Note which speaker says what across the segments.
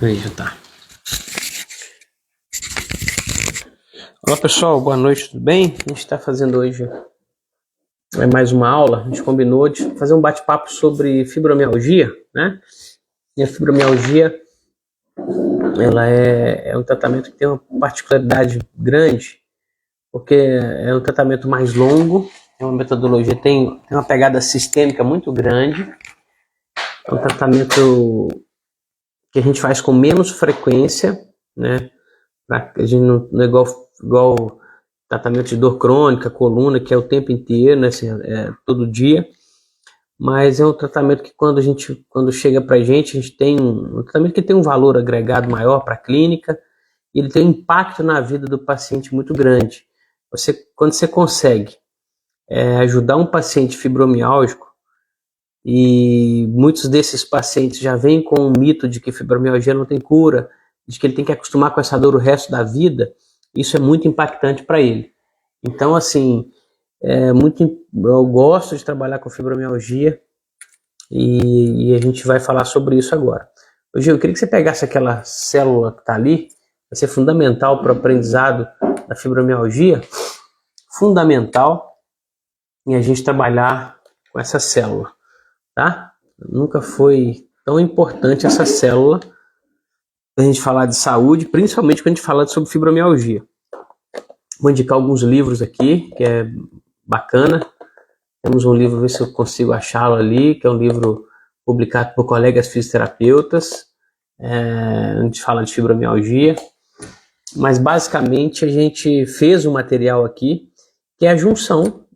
Speaker 1: Aí já tá. Olá pessoal, boa noite, tudo bem? A gente está fazendo hoje mais uma aula. A gente combinou de fazer um bate-papo sobre fibromialgia, né? E a fibromialgia, ela é um tratamento que tem uma particularidade grande, porque é um tratamento mais longo, é uma metodologia, tem uma pegada sistêmica muito grande, é um tratamento que a gente faz com menos frequência, né? A gente não é igual tratamento de dor crônica, coluna, que é o tempo inteiro, né? Assim, todo dia. Mas é um tratamento que quando chega pra gente, a gente tem um tratamento que tem um valor agregado maior para a clínica, e ele tem um impacto na vida do paciente muito grande. Quando você consegue ajudar um paciente fibromialgico, e muitos desses pacientes já vêm com o mito de que fibromialgia não tem cura, de que ele tem que acostumar com essa dor o resto da vida, isso é muito impactante para ele. Então, assim, eu gosto de trabalhar com fibromialgia e a gente vai falar sobre isso agora. Ô, Gil, eu queria que você pegasse aquela célula que está ali, vai ser fundamental para o aprendizado da fibromialgia, fundamental em a gente trabalhar com essa célula, tá? Nunca foi tão importante essa célula a gente falar de saúde, principalmente quando a gente fala sobre fibromialgia. Vou indicar alguns livros aqui, que é bacana. Temos um livro, ver se eu consigo achá-lo ali, que é um livro publicado por colegas fisioterapeutas. A gente fala de fibromialgia. Mas, basicamente, a gente fez um material aqui, que é a junção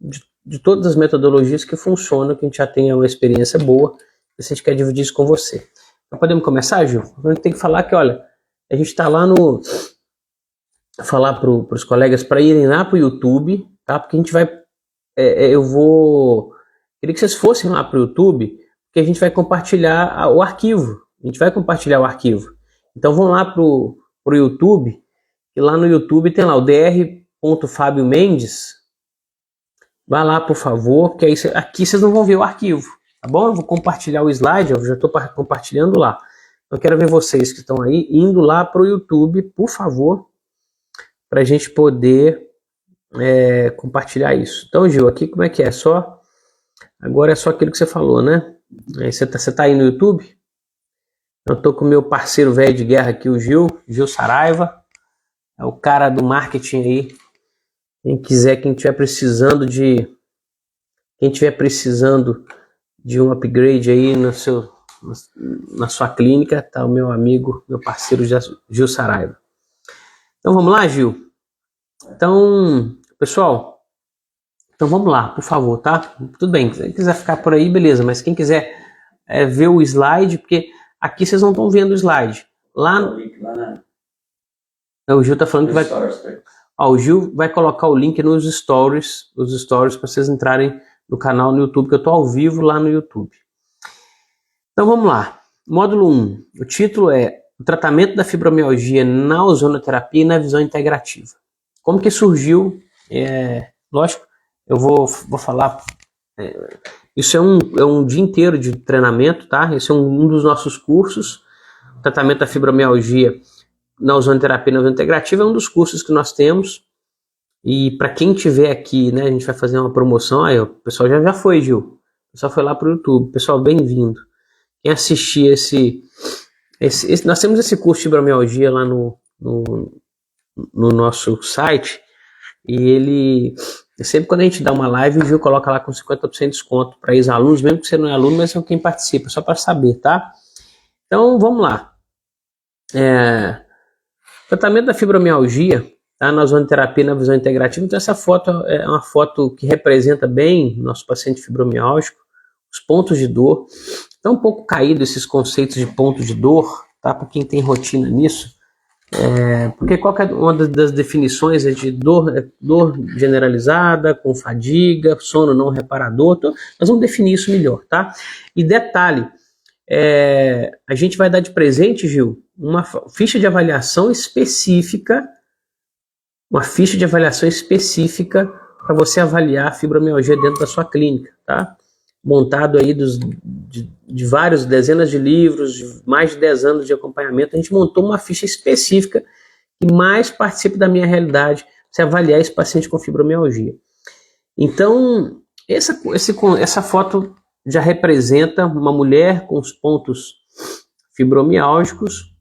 Speaker 1: de todas as metodologias que funcionam, que a gente já tem uma experiência boa, e a gente quer dividir isso com você. Então, podemos começar, Gil? A gente tem que falar que, olha, a gente está lá no... falar para os colegas para irem lá para o YouTube, tá? Porque a gente vai... queria que vocês fossem lá para o YouTube, porque a gente vai compartilhar o arquivo. A gente vai compartilhar o arquivo. Então, vão lá para o YouTube, e lá no YouTube tem lá o dr.fabio Mendes. Vai lá, por favor, porque aí aqui vocês não vão ver o arquivo, tá bom? Eu vou compartilhar o slide, eu já estou compartilhando lá. Eu quero ver vocês que estão aí indo lá para o YouTube, por favor, para a gente poder compartilhar isso. Então, Gil, aqui como é que é? Agora é só aquilo que você falou, né? Aí você tá aí no YouTube? Eu estou com o meu parceiro velho de guerra aqui, o Gil Saraiva. É o cara do marketing aí. Quem tiver precisando de um upgrade aí na sua clínica, tá o meu amigo, meu parceiro Gil Saraiva. Então vamos lá, Gil? Então, pessoal, vamos lá, por favor, tá? Tudo bem, se quiser ficar por aí, beleza, mas quem quiser ver o slide, porque aqui vocês não estão vendo o slide. O Gil tá falando que vai... o Gil vai colocar o link nos stories para vocês entrarem no canal no YouTube, que eu tô ao vivo lá no YouTube. Então vamos lá. Módulo 1. O título é o tratamento da fibromialgia na ozonoterapia e na visão integrativa. Como que surgiu? Lógico, eu vou falar... isso é um dia inteiro de treinamento, tá? Esse é um dos nossos cursos. O tratamento da fibromialgia na ozonoterapia e na visão integrativa é um dos cursos que nós temos. E para quem tiver aqui, né, a gente vai fazer uma promoção. Aí, o pessoal já foi, Gil. O pessoal foi lá para o YouTube. Pessoal, bem-vindo. Quem assistir nós temos esse curso de fibromialgia lá no nosso site. E sempre quando a gente dá uma live, o Gil coloca lá com 50% de desconto para ex-alunos, mesmo que você não é aluno, mas é quem participa, só para saber, tá? Então, vamos lá. Tratamento da fibromialgia, tá? Na ozonoterapia e na visão integrativa. Então, essa foto é uma foto que representa bem nosso paciente fibromialgico, os pontos de dor. Está um pouco caído esses conceitos de ponto de dor, tá? Para quem tem rotina nisso. Porque qualquer uma das definições é de dor generalizada, com fadiga, sono não reparador. Então, nós vamos definir isso melhor, tá? E detalhe, a gente vai dar de presente, Gil, uma ficha de avaliação específica, para você avaliar a fibromialgia dentro da sua clínica, tá? montado aí de várias dezenas de livros, de mais de 10 anos de acompanhamento. A gente montou uma ficha específica que mais participe da minha realidade, se avaliar esse paciente com fibromialgia. Então, essa foto já representa uma mulher com os pontos fibromiálgicos,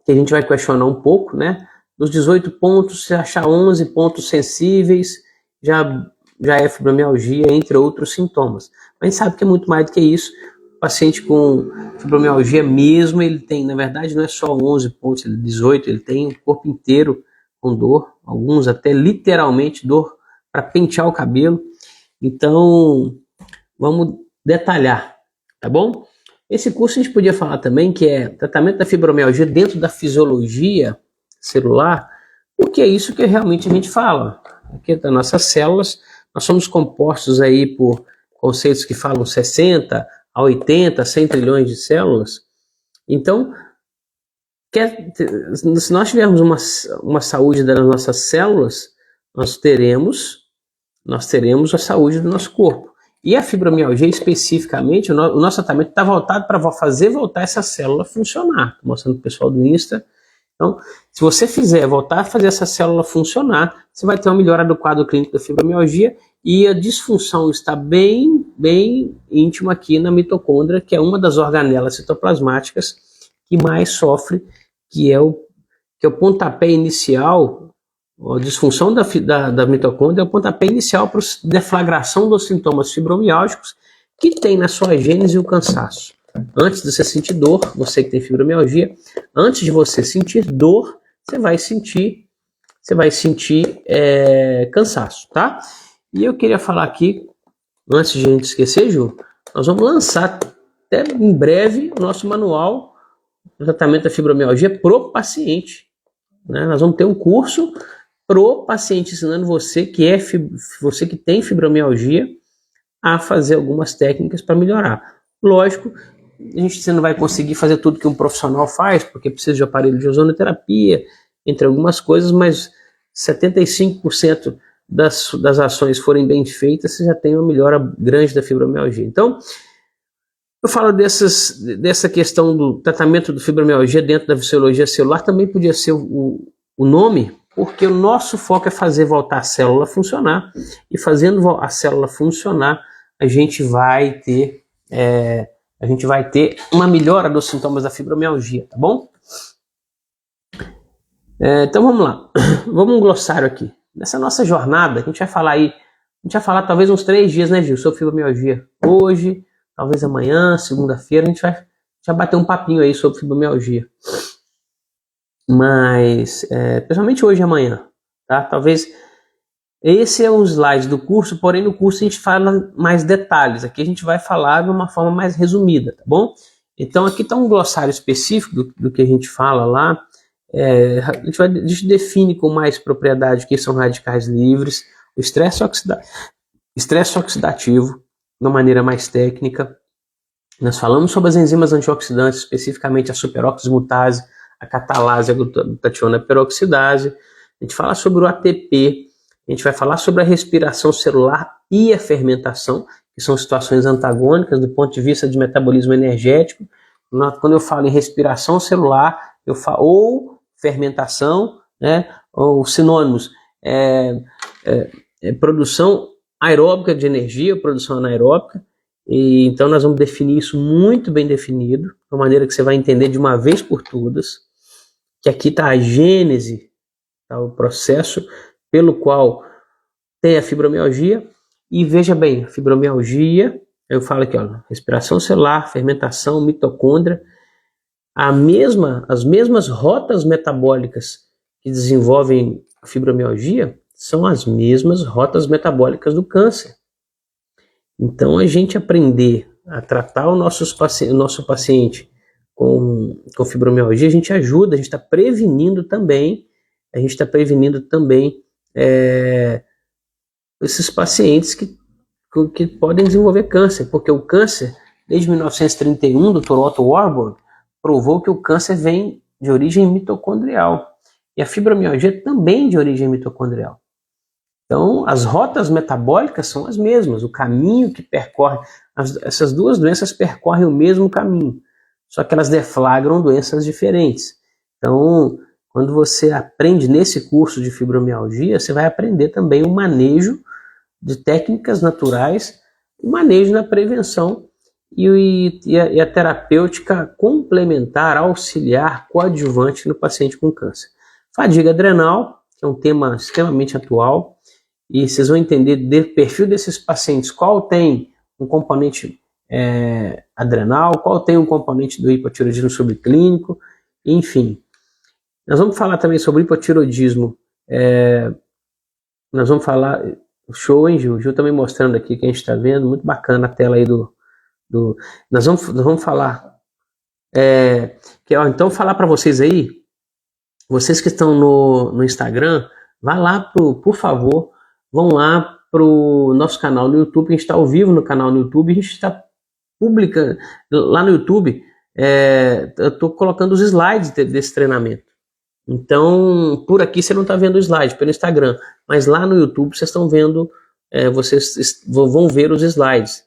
Speaker 1: que a gente vai questionar um pouco, né? Dos 18 pontos, se achar 11 pontos sensíveis, já é fibromialgia, entre outros sintomas. Mas a gente sabe que é muito mais do que isso. O paciente com fibromialgia mesmo, ele tem, na verdade, não é só 11 pontos, 18, ele tem o corpo inteiro com dor, alguns até literalmente dor para pentear o cabelo. Então, vamos detalhar, tá bom? Esse curso a gente podia falar também que é tratamento da fibromialgia dentro da fisiologia celular, porque é isso que realmente a gente fala. Aqui das nossas células, nós somos compostos aí por conceitos que falam 60 a 80, 100 trilhões de células. Então, se nós tivermos uma saúde das nossas células, nós teremos a saúde do nosso corpo. E a fibromialgia, especificamente, o nosso tratamento está voltado para fazer voltar essa célula a funcionar. Estou mostrando para o pessoal do Insta. Então, se você voltar a fazer essa célula funcionar, você vai ter uma melhora do quadro clínico da fibromialgia e a disfunção está bem íntima aqui na mitocôndria, que é uma das organelas citoplasmáticas que mais sofre, que é o pontapé inicial. A disfunção da mitocôndria é o pontapé inicial para a deflagração dos sintomas fibromiálgicos, que tem na sua gênese o cansaço. Antes de você sentir dor, você que tem fibromialgia, antes de você sentir dor, você vai sentir cansaço, tá? E eu queria falar aqui, antes de a gente esquecer, Ju, nós vamos lançar até em breve o nosso manual do tratamento da fibromialgia pro paciente, né? Nós vamos ter um curso pro paciente ensinando você que tem fibromialgia a fazer algumas técnicas para melhorar. Lógico, você não vai conseguir fazer tudo que um profissional faz, porque precisa de aparelho de ozonoterapia, entre algumas coisas, mas 75% das ações forem bem feitas, você já tem uma melhora grande da fibromialgia. Então, eu falo dessa questão do tratamento do fibromialgia dentro da fisiologia celular, também podia ser o nome, porque o nosso foco é fazer voltar a célula a funcionar, e fazendo a célula funcionar, a gente vai ter uma melhora dos sintomas da fibromialgia, tá bom? Então vamos lá, vamos um glossário aqui. Nessa nossa jornada, a gente vai falar talvez uns 3 dias, né, Gil, sobre fibromialgia. Hoje, talvez amanhã, segunda-feira, a gente vai bater um papinho aí sobre fibromialgia. Mas, principalmente hoje e amanhã, tá? Talvez esse é um slide do curso, porém no curso a gente fala mais detalhes. Aqui a gente vai falar de uma forma mais resumida, tá bom? Então aqui está um glossário específico do que a gente fala lá. A gente define com mais propriedade o que são radicais livres, o estresse oxidativo, de uma maneira mais técnica. Nós falamos sobre as enzimas antioxidantes, especificamente a superoximutase, a catalase, a glutationa peroxidase. A gente fala sobre o ATP, a gente vai falar sobre a respiração celular e a fermentação, que são situações antagônicas do ponto de vista de metabolismo energético. Quando eu falo em respiração celular, ou fermentação, né, ou sinônimos, produção aeróbica de energia, produção anaeróbica. E então nós vamos definir isso muito bem definido, de uma maneira que você vai entender de uma vez por todas, que aqui está a gênese, tá, o processo pelo qual tem a fibromialgia. E veja bem, a fibromialgia, eu falo aqui, ó, respiração celular, fermentação, mitocôndria, as mesmas rotas metabólicas que desenvolvem a fibromialgia são as mesmas rotas metabólicas do câncer. Então, a gente aprender a tratar o nosso paciente com fibromialgia, a gente ajuda, a gente está prevenindo também esses pacientes que podem desenvolver câncer, porque o câncer, desde 1931, do Dr. Otto Warburg, provou que o câncer vem de origem mitocondrial, e a fibromialgia também de origem mitocondrial. Então, as rotas metabólicas são as mesmas, o caminho que percorre, essas duas doenças percorrem o mesmo caminho, só que elas deflagram doenças diferentes. Então, quando você aprende nesse curso de fibromialgia, você vai aprender também o manejo de técnicas naturais, o manejo na prevenção e a terapêutica complementar, auxiliar, coadjuvante no paciente com câncer. Fadiga adrenal, que é um tema extremamente atual, e vocês vão entender do perfil desses pacientes, qual tem um componente adrenal, qual tem um componente do hipotireoidismo subclínico, enfim. Nós vamos falar também sobre hipotireoidismo, nós vamos falar, show, hein, Gil? O Gil também mostrando aqui que a gente está vendo, muito bacana a tela aí nós vamos falar, então falar para vocês aí, vocês que estão no Instagram, vá lá, por favor, vão lá para o nosso canal no YouTube, a gente está ao vivo no canal no YouTube, a gente está publicando, lá no YouTube, eu estou colocando os slides desse treinamento. Então, por aqui você não está vendo o slide, pelo Instagram, mas lá no YouTube vocês estão vendo, vocês vão ver os slides.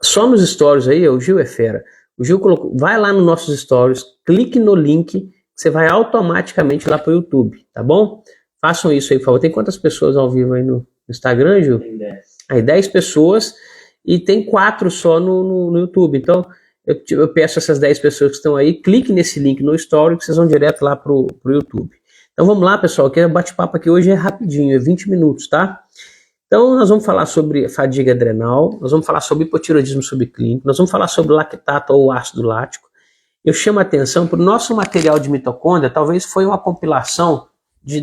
Speaker 1: Só nos stories aí, o Gil é fera. O Gil colocou, vai lá nos nossos stories, clique no link, você vai automaticamente lá para o YouTube, tá bom? Façam isso aí, por favor. Tem quantas pessoas ao vivo aí no Instagram, Gil? Tem 10. Aí 10 pessoas e tem 4 só no YouTube. Então, eu peço a essas 10 pessoas que estão aí, clique nesse link no story que vocês vão direto lá pro YouTube. Então vamos lá, pessoal, que o bate-papo aqui hoje é rapidinho, é 20 minutos, tá? Então nós vamos falar sobre fadiga adrenal, nós vamos falar sobre hipotireoidismo subclínico, nós vamos falar sobre lactato ou ácido lático. Eu chamo a atenção para o nosso material de mitocôndria, talvez foi uma compilação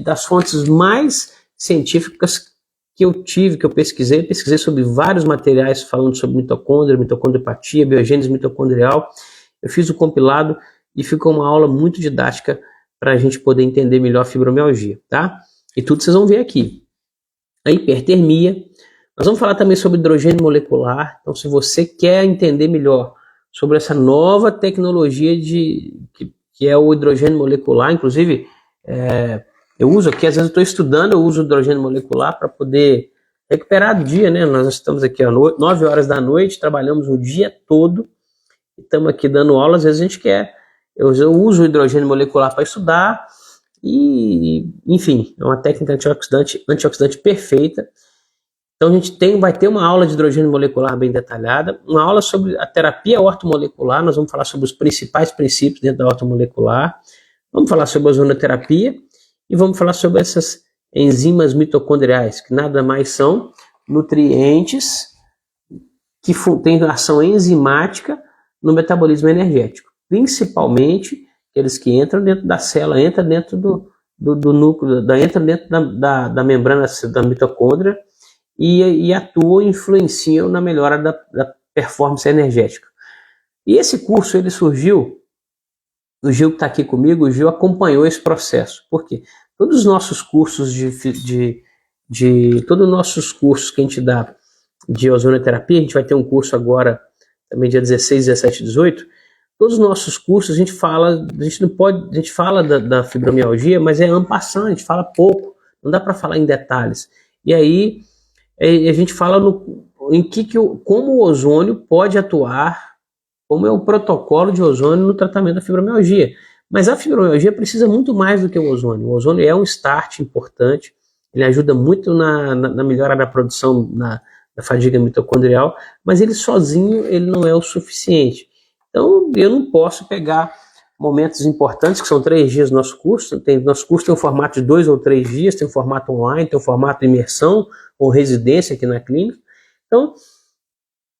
Speaker 1: das fontes mais científicas que eu tive, que eu pesquisei sobre vários materiais falando sobre mitocôndria, mitocondriopatia, biogênese mitocondrial. Eu fiz o compilado e ficou uma aula muito didática para a gente poder entender melhor a fibromialgia, tá? E tudo vocês vão ver aqui. A hipertermia. Nós vamos falar também sobre hidrogênio molecular. Então, se você quer entender melhor sobre essa nova tecnologia que é o hidrogênio molecular, inclusive, eu uso aqui, às vezes eu estou estudando, eu uso o hidrogênio molecular para poder recuperar do dia, né? Nós estamos aqui às 9 horas da noite, trabalhamos o dia todo, estamos aqui dando aula, às vezes a gente quer, eu uso o hidrogênio molecular para estudar, e, enfim, é uma técnica antioxidante perfeita. Então a gente vai ter uma aula de hidrogênio molecular bem detalhada, uma aula sobre a terapia ortomolecular, nós vamos falar sobre os principais princípios dentro da ortomolecular, vamos falar sobre a ozonoterapia, e vamos falar sobre essas enzimas mitocondriais, que nada mais são nutrientes que têm ação enzimática no metabolismo energético, principalmente aqueles que entram dentro da célula, entram dentro do núcleo, entram dentro da membrana da mitocôndria e atuam, influenciam na melhora da performance energética. E esse curso, ele surgiu, o Gil que está aqui comigo, o Gil acompanhou esse processo. Por quê? Todos os nossos cursos todos os nossos cursos que a gente dá de ozonoterapia, a gente vai ter um curso agora, também dia 16, 17, 18, todos os nossos cursos a gente fala da fibromialgia, mas é en passant, a gente fala pouco, não dá para falar em detalhes. E aí a gente fala como o ozônio pode atuar, como é o protocolo de ozônio no tratamento da fibromialgia. Mas a fibromialgia precisa muito mais do que o ozônio. O ozônio é um start importante, ele ajuda muito na melhora da produção da fadiga mitocondrial, mas ele sozinho ele não é o suficiente. Então eu não posso pegar momentos importantes, que são 3 dias do nosso curso, nosso curso tem um formato de 2 ou 3 dias, tem um formato online, tem um formato de imersão ou residência aqui na clínica. Então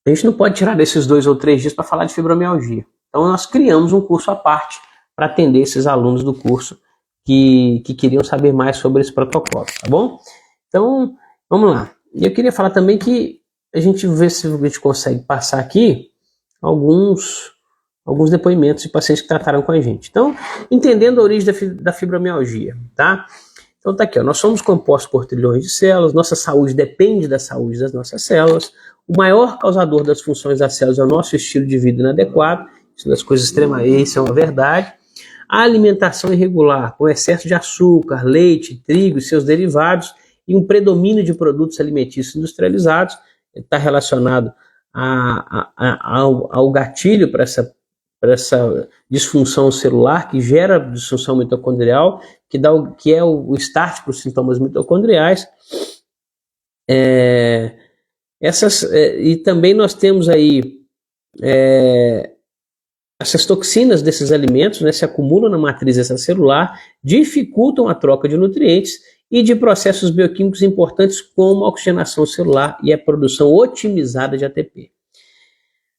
Speaker 1: a gente não pode tirar desses 2 ou 3 dias para falar de fibromialgia. Então nós criamos um curso à parte para atender esses alunos do curso que queriam saber mais sobre esse protocolo, tá bom? Então, vamos lá. E eu queria falar também que a gente vê se a gente consegue passar aqui alguns depoimentos de pacientes que trataram com a gente. Então, entendendo a origem da fibromialgia, tá? Então tá aqui, ó, nós somos compostos por trilhões de células, nossa saúde depende da saúde das nossas células, o maior causador das funções das células é o nosso estilo de vida inadequado, isso é das coisas extremas, isso é uma verdade. A alimentação irregular, com excesso de açúcar, leite, trigo e seus derivados, e um predomínio de produtos alimentícios industrializados, está relacionado ao gatilho para essa disfunção celular, que gera disfunção mitocondrial, que é o start para os sintomas mitocondriais. E também nós temos aí essas toxinas desses alimentos, né, se acumulam na matriz extracelular, dificultam a troca de nutrientes e de processos bioquímicos importantes como a oxigenação celular e a produção otimizada de ATP.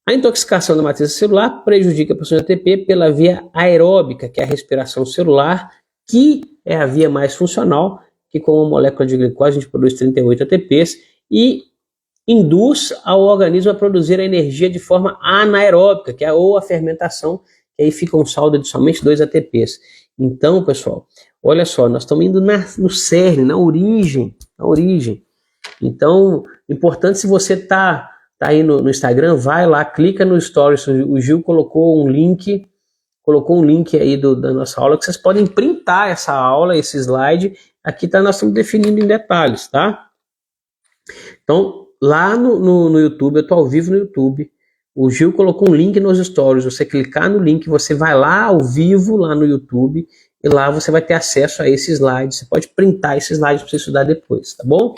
Speaker 1: A intoxicação da matriz celular prejudica a produção de ATP pela via aeróbica, que é a respiração celular, que é a via mais funcional, que com a molécula de glicose a gente produz 38 ATPs e induz ao organismo a produzir a energia de forma anaeróbica, que é ou a fermentação, que aí fica um saldo de somente 2 ATPs. Então, pessoal, olha só, nós estamos indo no cerne, na origem. Então, importante, se você tá aí no Instagram, vai lá, clica no Stories, o Gil colocou um link aí da nossa aula, que vocês podem printar essa aula, esse slide, aqui nós estamos definindo em detalhes, tá? Então, lá no YouTube, eu estou ao vivo no YouTube, o Gil colocou um link nos Stories, você clicar no link, você vai lá ao vivo, lá no YouTube, e lá você vai ter acesso a esse slide, você pode printar esse slide para você estudar depois, tá bom?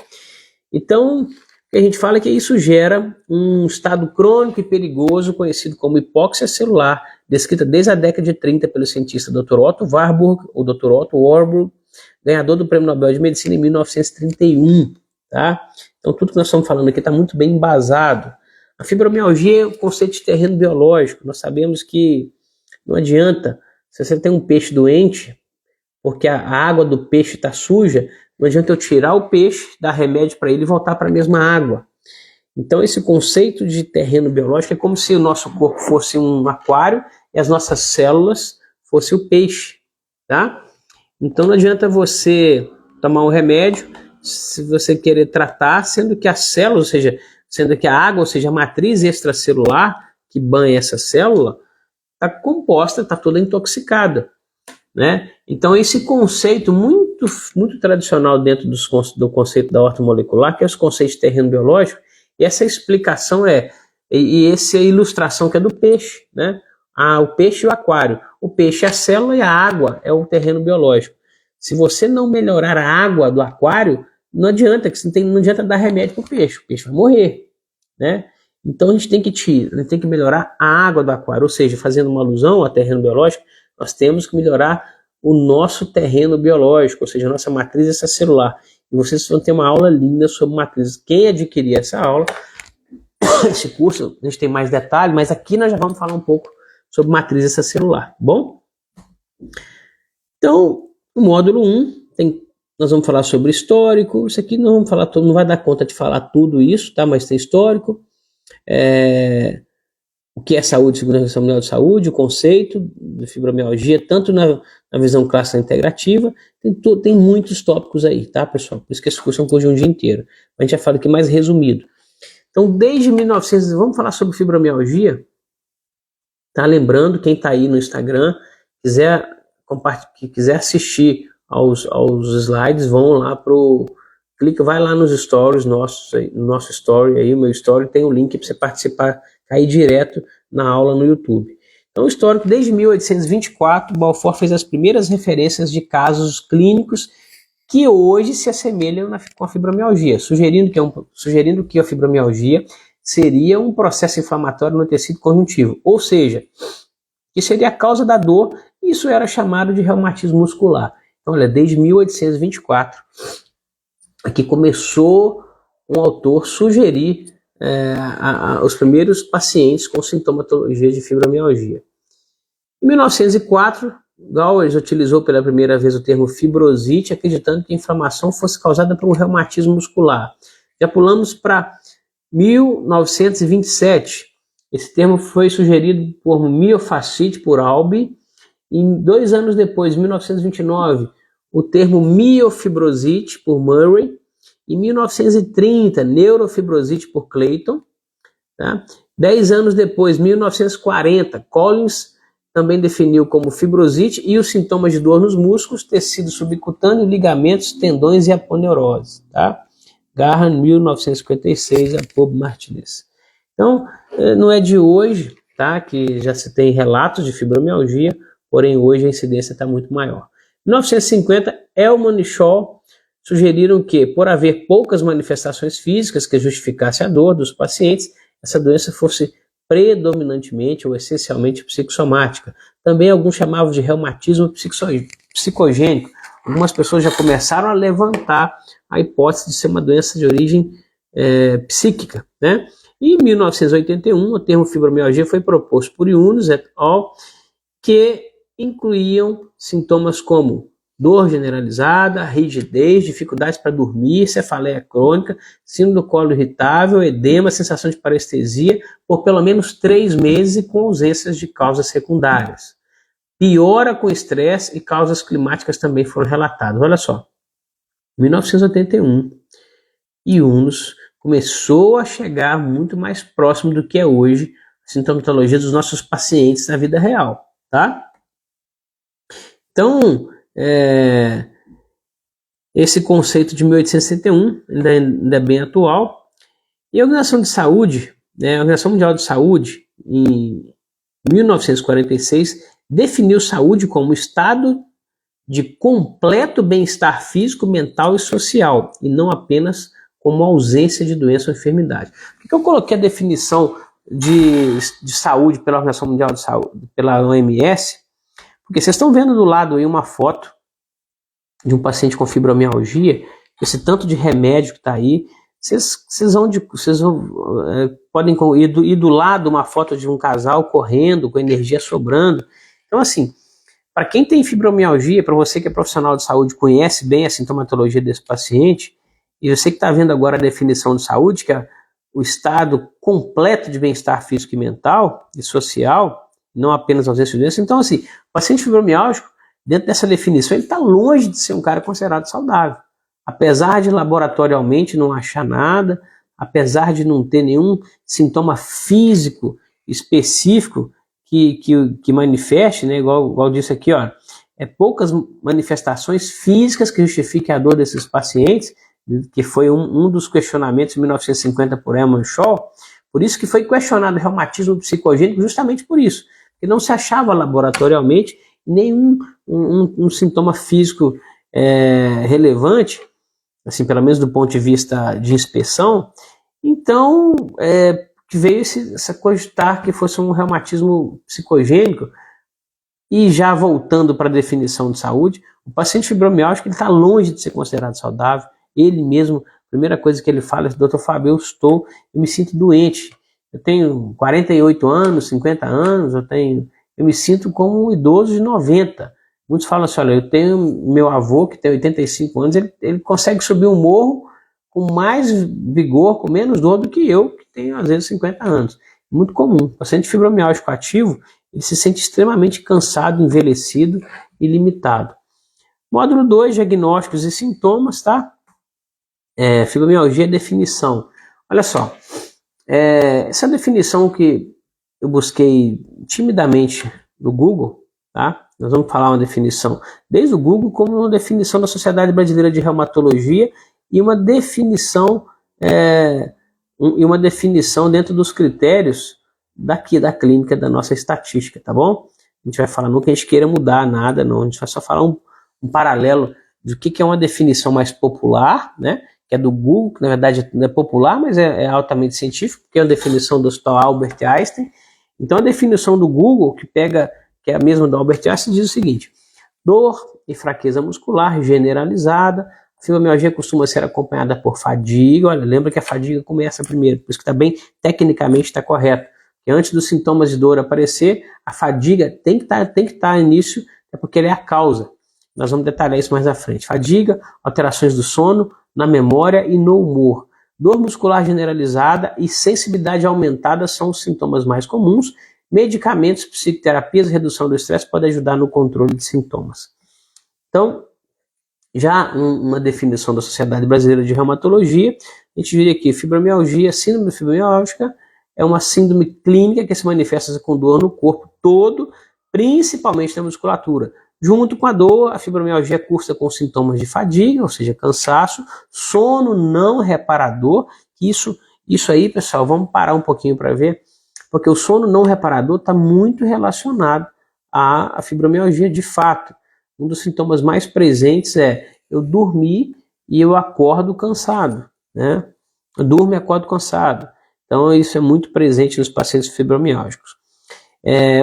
Speaker 1: Então, o que a gente fala é que isso gera um estado crônico e perigoso conhecido como hipóxia celular, descrita desde a década de 30 pelo cientista Dr. Otto Warburg, ou Dr. Otto Warburg, ganhador do Prêmio Nobel de Medicina em 1931, tá? Então tudo que nós estamos falando aqui está muito bem embasado. A fibromialgia é um conceito de terreno biológico. Nós sabemos que não adianta, se você tem um peixe doente, porque a água do peixe está suja, não adianta eu tirar o peixe, dar remédio para ele e voltar para a mesma água. Então esse conceito de terreno biológico é como se o nosso corpo fosse um aquário e as nossas células fossem o peixe, tá? Então não adianta você tomar um remédio se você querer tratar, sendo que a célula, ou seja, sendo que a água, ou seja, a matriz extracelular que banha essa célula, está composta, está toda intoxicada, né? Então esse conceito muito tradicional dentro do conceito da ortomolecular, que é os conceitos de terreno biológico, e essa explicação e essa ilustração que é do peixe, né? O peixe e o aquário. O peixe é a célula e a água é o terreno biológico. Se você não melhorar a água do aquário, não adianta, não adianta dar remédio para o peixe vai morrer, né? Então a gente tem que melhorar a água do aquário, ou seja, fazendo uma alusão ao terreno biológico, nós temos que melhorar o nosso terreno biológico, ou seja, a nossa matriz extracelular. E vocês vão ter uma aula linda sobre matriz. Quem adquirir essa aula, esse curso, a gente tem mais detalhes, mas aqui nós já vamos falar um pouco sobre matriz extracelular, bom? Então, no módulo 1, nós vamos falar sobre histórico. Isso aqui não vai dar conta de falar tudo isso, tá? Mas tem histórico, o que é saúde, segurança mundial de saúde, o conceito de fibromialgia, tanto na visão clássica integrativa, tem muitos tópicos aí, tá, pessoal? Por isso que esse curso é um curso de um dia inteiro. A gente já fala aqui mais resumido. Então, desde 1900, vamos falar sobre fibromialgia, tá? Lembrando, quem tá aí no Instagram, quiser assistir aos slides, vão lá vai lá nos stories nossos, no nosso story aí, o meu story, tem um link para você participar, cair direto na aula no YouTube. Então, o histórico, desde 1824, Balfour fez as primeiras referências de casos clínicos que hoje se assemelham com a fibromialgia, sugerindo que a fibromialgia seria um processo inflamatório no tecido conjuntivo, ou seja, que seria a causa da dor, e isso era chamado de reumatismo muscular. Então, olha, desde 1824, aqui começou um autor sugerir os primeiros pacientes com sintomatologia de fibromialgia. Em 1904, Gowers utilizou pela primeira vez o termo fibrosite, acreditando que a inflamação fosse causada por um reumatismo muscular. Já pulamos para 1927. Esse termo foi sugerido por miofascite, por Albi. E 2 anos depois, 1929, o termo miofibrosite, por Murray. Em 1930, neurofibrosite, por Clayton. Tá? 10 anos depois, 1940, Collins também definiu como fibrosite e os sintomas de dor nos músculos, tecido subcutâneo, ligamentos, tendões e aponeurose, tá? Garran, 1956, Jacob Martinez. Então, não é de hoje, tá, que já se tem relatos de fibromialgia, porém hoje a incidência está muito maior. Em 1950, Elman e Shaw sugeriram que, por haver poucas manifestações físicas que justificassem a dor dos pacientes, essa doença fosse predominantemente ou essencialmente psicossomática. Também alguns chamavam de reumatismo psicogênico. Algumas pessoas já começaram a levantar a hipótese de ser uma doença de origem psíquica, né? E em 1981, o termo fibromialgia foi proposto por Yunus et al., que incluíam sintomas como dor generalizada, rigidez, dificuldades para dormir, cefaleia crônica, síndrome do colo irritável, edema, sensação de parestesia por pelo menos 3 meses e com ausências de causas secundárias. Piora com estresse e causas climáticas também foram relatadas. Olha só, em 1981, Yunus começou a chegar muito mais próximo do que é hoje a sintomatologia dos nossos pacientes na vida real, tá? Então, esse conceito de 1861 ainda é bem atual. E a Organização de Saúde, a Organização Mundial de Saúde, em 1946, definiu saúde como estado de completo bem-estar físico, mental e social, e não apenas como ausência de doença ou enfermidade. Por que eu coloquei a definição de saúde pela Organização Mundial de Saúde, pela OMS? Porque vocês estão vendo do lado aí uma foto de um paciente com fibromialgia, esse tanto de remédio que está aí, vocês podem ir do lado uma foto de um casal correndo, com energia sobrando. Então, assim, para quem tem fibromialgia, para você que é profissional de saúde, conhece bem a sintomatologia desse paciente, e você que está vendo agora a definição de saúde, que é o estado completo de bem-estar físico e mental e social, não apenas ausência de doença. Então, assim, o paciente fibromialgico, dentro dessa definição, ele está longe de ser um cara considerado saudável. Apesar de laboratorialmente não achar nada, apesar de não ter nenhum sintoma físico específico que manifeste, né, igual disse aqui, ó, poucas manifestações físicas que justifiquem a dor desses pacientes, que foi um dos questionamentos em 1950 por Elman Shaw. Por isso que foi questionado o reumatismo psicogênico, justamente por isso, porque não se achava laboratorialmente nenhum um sintoma físico relevante, assim, pelo menos do ponto de vista de inspeção. Então, veio essa cogitar que fosse um reumatismo psicogênico. E já voltando para a definição de saúde, o paciente fibromialgico está longe de ser considerado saudável. Ele mesmo, a primeira coisa que ele fala é: doutor Fábio, eu me sinto doente. Eu tenho 48 anos, 50 anos, eu me sinto como um idoso de 90. Muitos falam assim: olha, eu tenho meu avô que tem 85 anos, ele consegue subir um morro com mais vigor, com menos dor do que eu, que tenho às vezes 50 anos. Muito comum. O paciente fibromialgico ativo, ele se sente extremamente cansado, envelhecido e limitado. Módulo 2, diagnósticos e sintomas, tá? Fibromialgia, definição. Olha só, essa definição que eu busquei timidamente no Google, tá? Nós vamos falar uma definição desde o Google, como uma definição da Sociedade Brasileira de Reumatologia e uma definição dentro dos critérios daqui da clínica, da nossa estatística, tá bom? A gente vai falar, não que a gente queira mudar nada, não, a gente vai só falar um paralelo do que é uma definição mais popular, né? Que é do Google, que na verdade não é popular, mas é altamente científico, que é a definição do Hospital Albert Einstein. Então a definição do Google, que é a mesma do Albert Einstein, diz o seguinte: dor e fraqueza muscular generalizada. A fibromialgia costuma ser acompanhada por fadiga. Olha, lembra que a fadiga começa primeiro, por isso que tecnicamente está correto. Que antes dos sintomas de dor aparecer, a fadiga tem que estar no início, porque ela é a causa. Nós vamos detalhar isso mais à frente. Fadiga, alterações do sono, na memória e no humor. Dor muscular generalizada e sensibilidade aumentada são os sintomas mais comuns. Medicamentos, psicoterapias e redução do estresse podem ajudar no controle de sintomas. Então, já uma definição da Sociedade Brasileira de Reumatologia, a gente diria aqui: fibromialgia, síndrome fibromialgica, é uma síndrome clínica que se manifesta com dor no corpo todo, principalmente na musculatura. Junto com a dor, a fibromialgia cursa com sintomas de fadiga, ou seja, cansaço, sono não reparador. Isso aí, pessoal, vamos parar um pouquinho para ver, porque o sono não reparador está muito relacionado à fibromialgia de fato. Um dos sintomas mais presentes é eu dormir e eu acordo cansado, né? Eu durmo e acordo cansado. Então isso é muito presente nos pacientes fibromialgicos.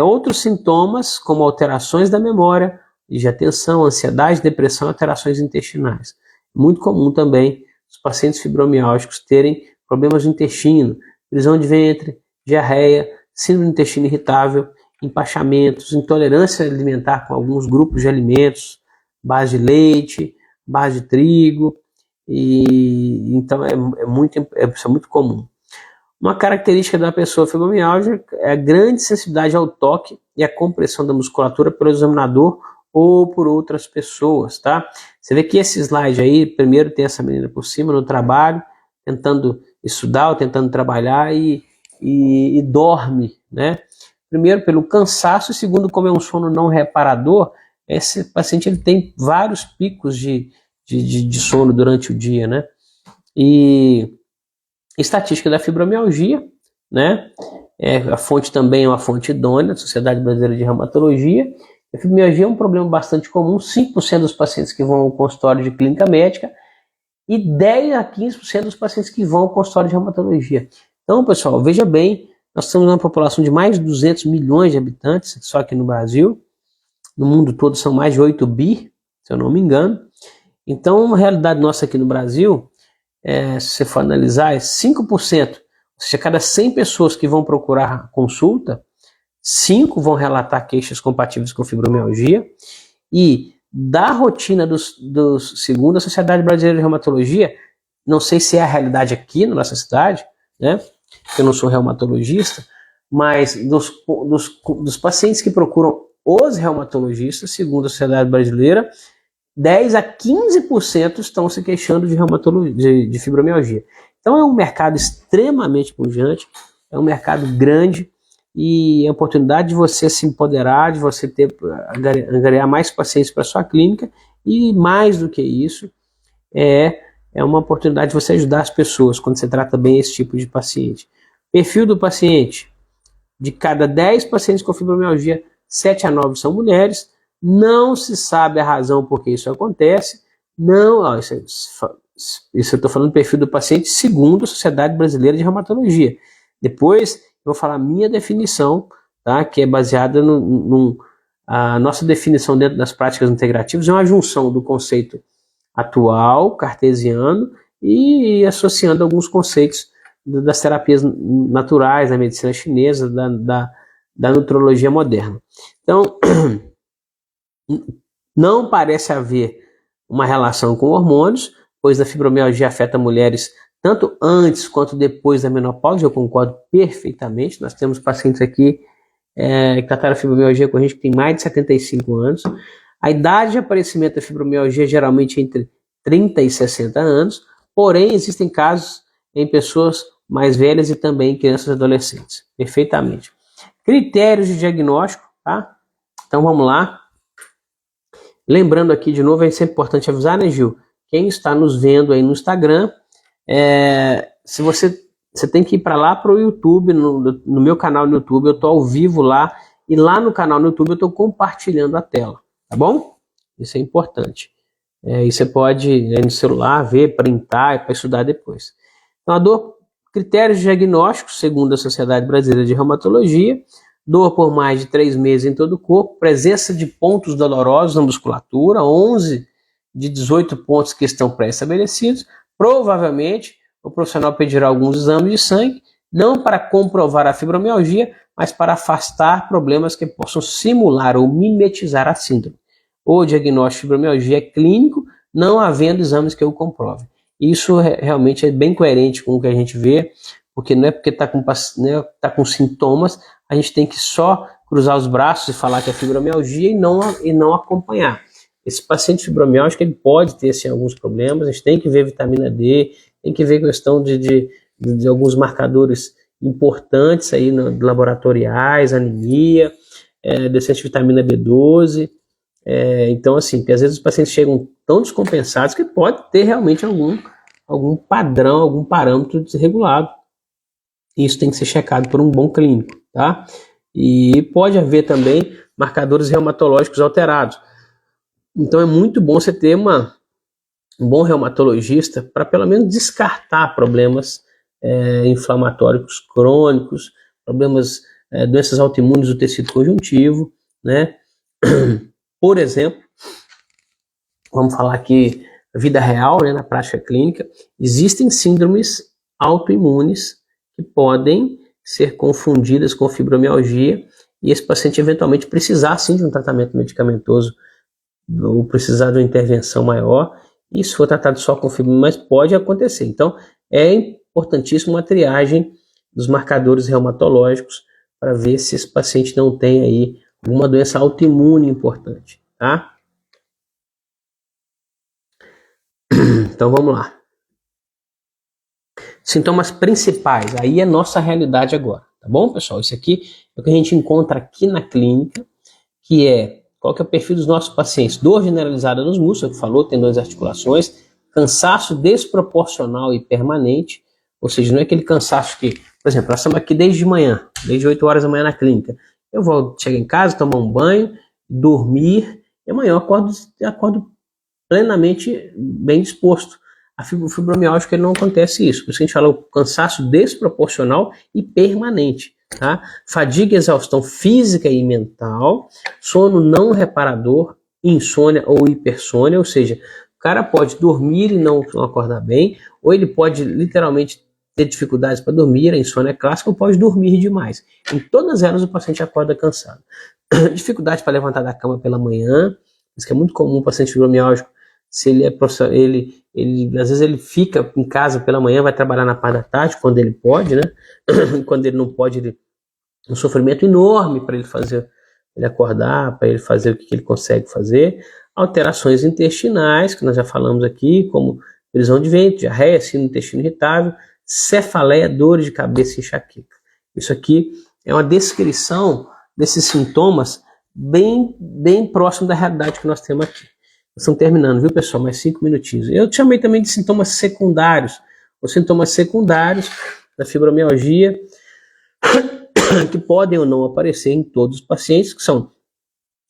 Speaker 1: Outros sintomas, como alterações da memória, de atenção, ansiedade, depressão, alterações intestinais. Muito comum também os pacientes fibromialgicos terem problemas no intestino, prisão de ventre, diarreia, síndrome do intestino irritável, empachamentos, intolerância alimentar com alguns grupos de alimentos, base de leite, base de trigo, e então isso é muito comum. Uma característica da pessoa fibromialgia é a grande sensibilidade ao toque e a compressão da musculatura pelo examinador ou por outras pessoas, tá? Você vê que esse slide aí, primeiro tem essa menina por cima no trabalho, tentando estudar ou tentando trabalhar e dorme, né? Primeiro pelo cansaço e segundo como é um sono não reparador, esse paciente ele tem vários picos de sono durante o dia, né? E estatística da fibromialgia, né? A fonte também é uma fonte idônea, Sociedade Brasileira de Reumatologia. A fibromialgia é um problema bastante comum, 5% dos pacientes que vão ao consultório de clínica médica e 10 a 15% dos pacientes que vão ao consultório de reumatologia. Então, pessoal, veja bem, nós temos uma população de mais de 200 milhões de habitantes, só aqui no Brasil. No mundo todo são mais de 8 bi, se eu não me engano. Então, a realidade nossa aqui no Brasil, se você for analisar, é 5%. Ou seja, cada 100 pessoas que vão procurar consulta, 5 vão relatar queixas compatíveis com fibromialgia. E da rotina segundo a Sociedade Brasileira de Reumatologia, não sei se é a realidade aqui na nossa cidade, né? Eu não sou reumatologista, mas dos pacientes que procuram os reumatologistas, segundo a Sociedade Brasileira, 10 a 15% estão se queixando de fibromialgia. Então é um mercado extremamente pujante, é um mercado grande e a oportunidade de você se empoderar, de você angariar mais pacientes para a sua clínica e mais do que isso, é uma oportunidade de você ajudar as pessoas quando você trata bem esse tipo de paciente. Perfil do paciente: de cada 10 pacientes com fibromialgia, 7 a 9 são mulheres. Não se sabe a razão por que isso acontece. Isso eu estou falando do perfil do paciente segundo a Sociedade Brasileira de Reumatologia. Depois eu vou falar a minha definição, tá? Que é baseada a nossa definição dentro das práticas integrativas, é uma junção do conceito atual, cartesiano, e associando alguns conceitos das terapias naturais, da medicina chinesa, da nutrologia moderna. Então, não parece haver uma relação com hormônios, pois a fibromialgia afeta mulheres tanto antes quanto depois da menopausa. Eu concordo perfeitamente. Nós temos pacientes aqui que trataram a fibromialgia com a gente que tem mais de 75 anos. A idade de aparecimento da fibromialgia é geralmente entre 30 e 60 anos, porém existem casos em pessoas mais velhas e também em crianças e adolescentes. Perfeitamente. Critérios de diagnóstico, tá? Então vamos lá. Lembrando aqui de novo, é sempre importante avisar, né, Gil? Quem está nos vendo aí no Instagram, se você tem que ir para lá para o YouTube, no meu canal no YouTube, eu estou ao vivo lá, e lá no canal no YouTube eu estou compartilhando a tela, tá bom? Isso é importante. E você pode ir no celular, ver, printar, para estudar depois. Então, critérios de diagnóstico, segundo a Sociedade Brasileira de Reumatologia: dor por mais de 3 meses em todo o corpo, presença de pontos dolorosos na musculatura, 11 de 18 pontos que estão pré-estabelecidos. Provavelmente o profissional pedirá alguns exames de sangue, não para comprovar a fibromialgia, mas para afastar problemas que possam simular ou mimetizar a síndrome. O diagnóstico de fibromialgia é clínico, não havendo exames que o comprovem. Isso realmente é bem coerente com o que a gente vê, porque não é porque está com sintomas, a gente tem que só cruzar os braços e falar que é fibromialgia e não acompanhar. Esse paciente fibromialgico ele pode ter assim, alguns problemas, a gente tem que ver vitamina D, tem que ver questão de alguns marcadores importantes aí laboratoriais, anemia, deficiência de vitamina B12. Então, assim, que às vezes os pacientes chegam tão descompensados que pode ter realmente algum padrão, algum parâmetro desregulado. Isso tem que ser checado por um bom clínico, tá? E pode haver também marcadores reumatológicos alterados. Então é muito bom você ter um bom reumatologista para pelo menos descartar problemas inflamatórios crônicos, problemas, doenças autoimunes do tecido conjuntivo, né? Por exemplo, vamos falar aqui vida real, né, na prática clínica, existem síndromes autoimunes que podem ser confundidas com fibromialgia e esse paciente eventualmente precisar sim de um tratamento medicamentoso ou precisar de uma intervenção maior, e se for tratado só com fibromialgia, mas pode acontecer. Então, é importantíssimo uma triagem dos marcadores reumatológicos para ver se esse paciente não tem aí alguma doença autoimune importante, tá? Então, vamos lá. Sintomas principais, aí é nossa realidade agora, tá bom, pessoal? Isso aqui é o que a gente encontra aqui na clínica, que é, qual que é o perfil dos nossos pacientes? Dor generalizada nos músculos, que falou, tendões e articulações, cansaço desproporcional e permanente, ou seja, não é aquele cansaço que, por exemplo, nós estamos aqui desde manhã, desde 8 horas da manhã na clínica, eu vou chegar em casa, tomar um banho, dormir, e amanhã eu acordo plenamente bem disposto. A fibromialgia não acontece isso, por isso que a gente fala o cansaço desproporcional e permanente, tá? Fadiga e exaustão física e mental, sono não reparador, insônia ou hipersônia, ou seja, o cara pode dormir e não acordar bem, ou ele pode literalmente ter dificuldades para dormir, a insônia é clássica, ou pode dormir demais. Em todas elas o paciente acorda cansado. Dificuldade para levantar da cama pela manhã, isso que é muito comum o paciente fibromialgico. Se ele às vezes ele fica em casa pela manhã, vai trabalhar na parte da tarde, quando ele pode, né? Quando ele não pode, um sofrimento enorme para ele fazer, ele acordar, para ele fazer o que ele consegue fazer. Alterações intestinais, que nós já falamos aqui, como prisão de ventre, diarreia, síndrome do intestino irritável, cefaleia, dores de cabeça e enxaqueca. Isso aqui é uma descrição desses sintomas bem próximo da realidade que nós temos aqui. Estão terminando, viu, pessoal? Mais 5 minutinhos. Eu te chamei também de sintomas secundários. Os sintomas secundários da fibromialgia que podem ou não aparecer em todos os pacientes, que são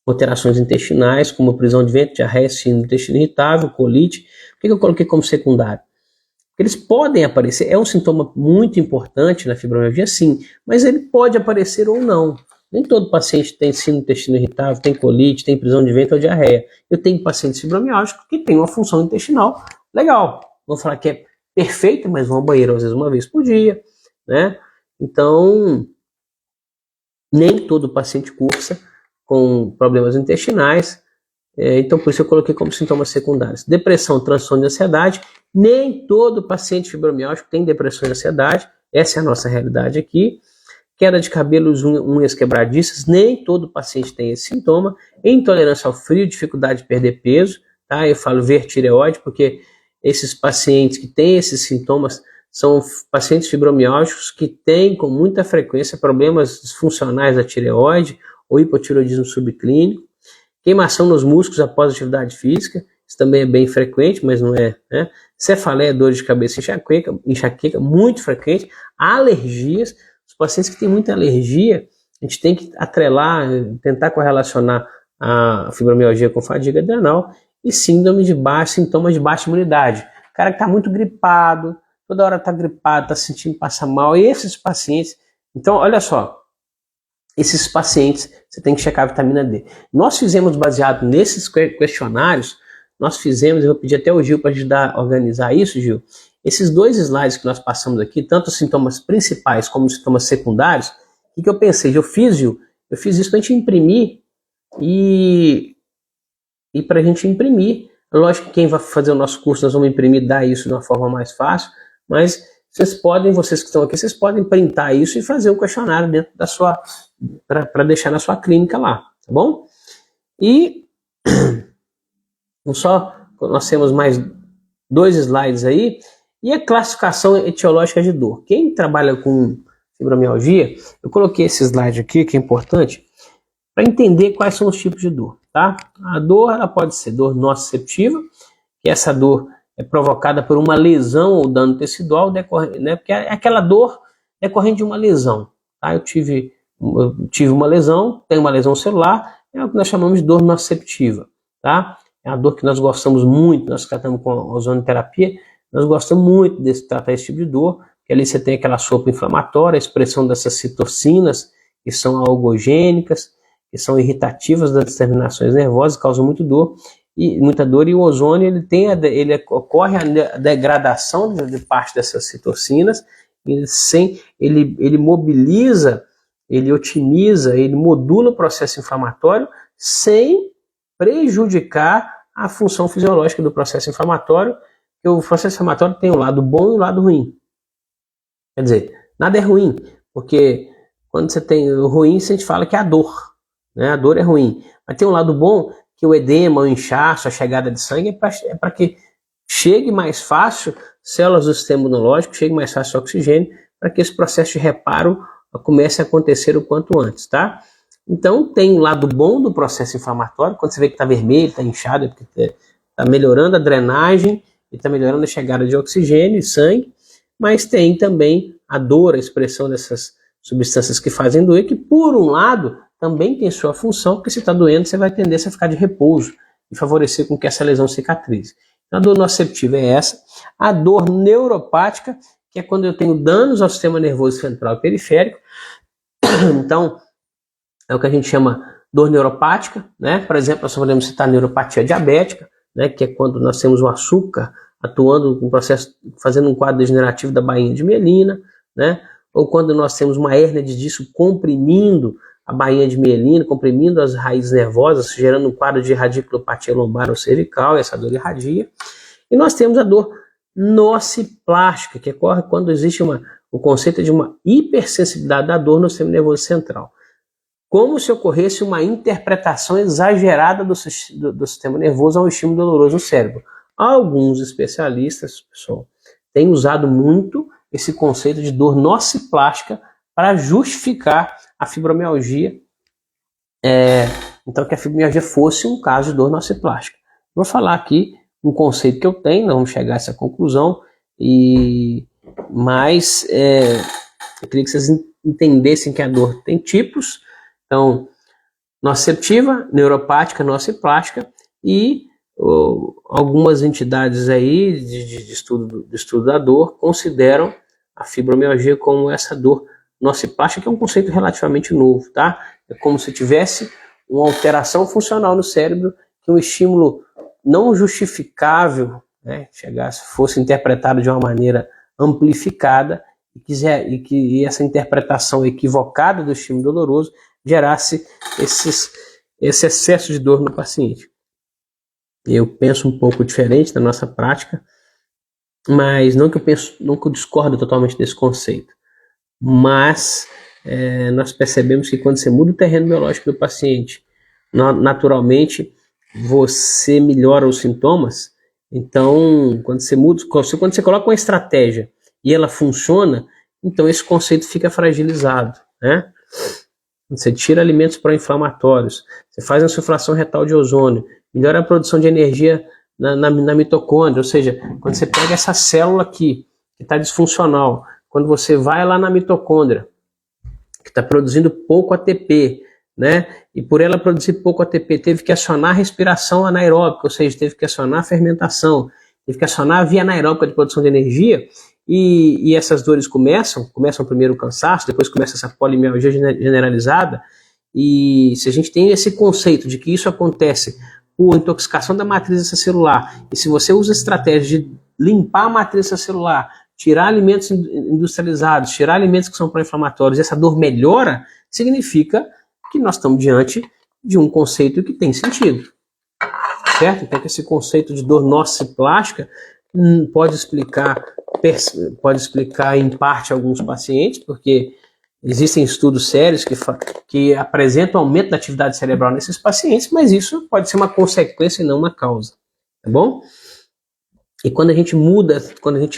Speaker 1: alterações intestinais, como prisão de ventre, diarreia, síndrome do intestino irritável, colite. Por que eu coloquei como secundário? Porque eles podem aparecer, é um sintoma muito importante na fibromialgia, sim, mas ele pode aparecer ou não. Nem todo paciente tem síndrome do intestino irritável, tem colite, tem prisão de ventre ou diarreia. Eu tenho pacientes fibromialgicos que têm uma função intestinal legal. Vou falar que é perfeita, mas vão ao banheiro às vezes uma vez por dia, né? Então, nem todo paciente cursa com problemas intestinais. Então, por isso eu coloquei como sintomas secundários. Depressão, transtorno de ansiedade. Nem todo paciente fibromialgico tem depressão e ansiedade. Essa é a nossa realidade aqui. Queda de cabelos, unhas quebradiças, nem todo paciente tem esse sintoma. Intolerância ao frio, dificuldade de perder peso, tá? Eu falo vertireoide porque esses pacientes que têm esses sintomas são pacientes fibromialgicos que têm com muita frequência problemas disfuncionais da tireoide ou hipotireoidismo subclínico. Queimação nos músculos após atividade física, isso também é bem frequente, mas não é, né? Cefaleia, dores de cabeça, enxaqueca, muito frequente. Alergias. Os pacientes que têm muita alergia, a gente tem que atrelar, tentar correlacionar a fibromialgia com fadiga adrenal e sintomas de baixa imunidade. O cara que está muito gripado, toda hora está gripado, está sentindo passa mal, e esses pacientes, então olha só, esses pacientes você tem que checar a vitamina D. Nós fizemos, baseado nesses questionários, eu vou pedir até o Gil para ajudar a organizar isso, Gil. Esses 2 slides que nós passamos aqui, tanto os sintomas principais como os sintomas secundários, o que eu pensei? Eu fiz isso para a gente imprimir e para a gente imprimir. Lógico que quem vai fazer o nosso curso, nós vamos imprimir, dar isso de uma forma mais fácil, mas vocês que estão aqui, vocês podem printar isso e fazer um questionário dentro da sua, para deixar na sua clínica lá, tá bom? E nós temos mais 2 slides aí, e a classificação etiológica de dor. Quem trabalha com fibromialgia, eu coloquei esse slide aqui, que é importante, para entender quais são os tipos de dor, tá? A dor, ela pode ser dor nociceptiva, que essa dor é provocada por uma lesão ou dano tecidual, né? Porque é aquela dor decorrente de uma lesão, tá? Eu tive uma lesão, tenho uma lesão celular, é o que nós chamamos de dor nociceptiva, tá? É uma dor que nós gostamos muito, nós tratamos com ozonoterapia, nós gostamos muito de tratar esse tipo de dor, porque ali você tem aquela sopa inflamatória, a expressão dessas citocinas, que são algogênicas, que são irritativas das terminações nervosas, causam muita dor, e o ozônio ocorre a degradação de parte dessas citocinas, ele mobiliza, ele otimiza, ele modula o processo inflamatório sem prejudicar a função fisiológica do processo inflamatório, porque o processo inflamatório tem o lado bom e o lado ruim. Quer dizer, nada é ruim, porque quando você tem o ruim, a gente fala que é a dor, né? A dor é ruim. Mas tem um lado bom, que o edema, o inchaço, a chegada de sangue é para que chegue mais fácil células do sistema imunológico, chegue mais fácil o oxigênio, para que esse processo de reparo comece a acontecer o quanto antes, tá? Então, tem o lado bom do processo inflamatório, quando você vê que está vermelho, está inchado, é porque está melhorando a drenagem e está melhorando a chegada de oxigênio e sangue, mas tem também a dor, a expressão dessas substâncias que fazem doer, que por um lado também tem sua função, porque se está doendo você vai tender a ficar de repouso e favorecer com que essa lesão cicatrize. A dor nociceptiva é essa. A dor neuropática, que é quando eu tenho danos ao sistema nervoso central e periférico. Então, é o que a gente chama dor neuropática, né? Por exemplo, nós podemos citar a neuropatia diabética, né? Que é quando nós temos o açúcar atuando no processo, fazendo um quadro degenerativo da bainha de mielina, né? Ou quando nós temos uma hérnia de disco comprimindo a bainha de mielina, comprimindo as raízes nervosas, gerando um quadro de radiculopatia lombar ou cervical, essa dor irradia. E nós temos a dor nociplástica, que ocorre quando existe o conceito de uma hipersensibilidade da dor no sistema nervoso central. Como se ocorresse uma interpretação exagerada do sistema nervoso ao estímulo doloroso no cérebro. Alguns especialistas, pessoal, têm usado muito esse conceito de dor nociplástica para justificar a fibromialgia, então que a fibromialgia fosse um caso de dor nociplástica. Vou falar aqui um conceito que eu tenho, nós vamos chegar a essa conclusão, mas eu queria que vocês entendessem que a dor tem tipos, então nociceptiva, neuropática, nociplástica, e algumas entidades aí de estudo da dor consideram a fibromialgia como essa dor nociplástica, que é um conceito relativamente novo, tá? É como se tivesse uma alteração funcional no cérebro, que um estímulo não justificável, né, fosse interpretado de uma maneira amplificada e que essa interpretação equivocada do estímulo doloroso gerasse esse excesso de dor no paciente. Eu penso um pouco diferente na nossa prática, mas não que eu discordo totalmente desse conceito. Mas nós percebemos que quando você muda o terreno biológico do paciente, naturalmente você melhora os sintomas. Então, quando você coloca uma estratégia e ela funciona, então esse conceito fica fragilizado, né? Você tira alimentos pró-inflamatórios, você faz uma insuflação retal de ozônio, melhora a produção de energia na mitocôndria, ou seja, quando você pega essa célula aqui, que está disfuncional, quando você vai lá na mitocôndria, que está produzindo pouco ATP, né? E por ela produzir pouco ATP, teve que acionar a respiração anaeróbica, ou seja, teve que acionar a fermentação, teve que acionar a via anaeróbica de produção de energia, e essas dores começam primeiro o cansaço, depois começa essa polimialgia generalizada, e se a gente tem esse conceito de que isso acontece por intoxicação da matriz extracelular, e se você usa a estratégia de limpar a matriz extracelular, tirar alimentos industrializados, tirar alimentos que são pró-inflamatórios, e essa dor melhora, significa que nós estamos diante de um conceito que tem sentido, certo? Então, esse conceito de dor nociplástica pode explicar em parte alguns pacientes, porque existem estudos sérios que apresentam aumento da atividade cerebral nesses pacientes, mas isso pode ser uma consequência e não uma causa, tá bom? E quando a gente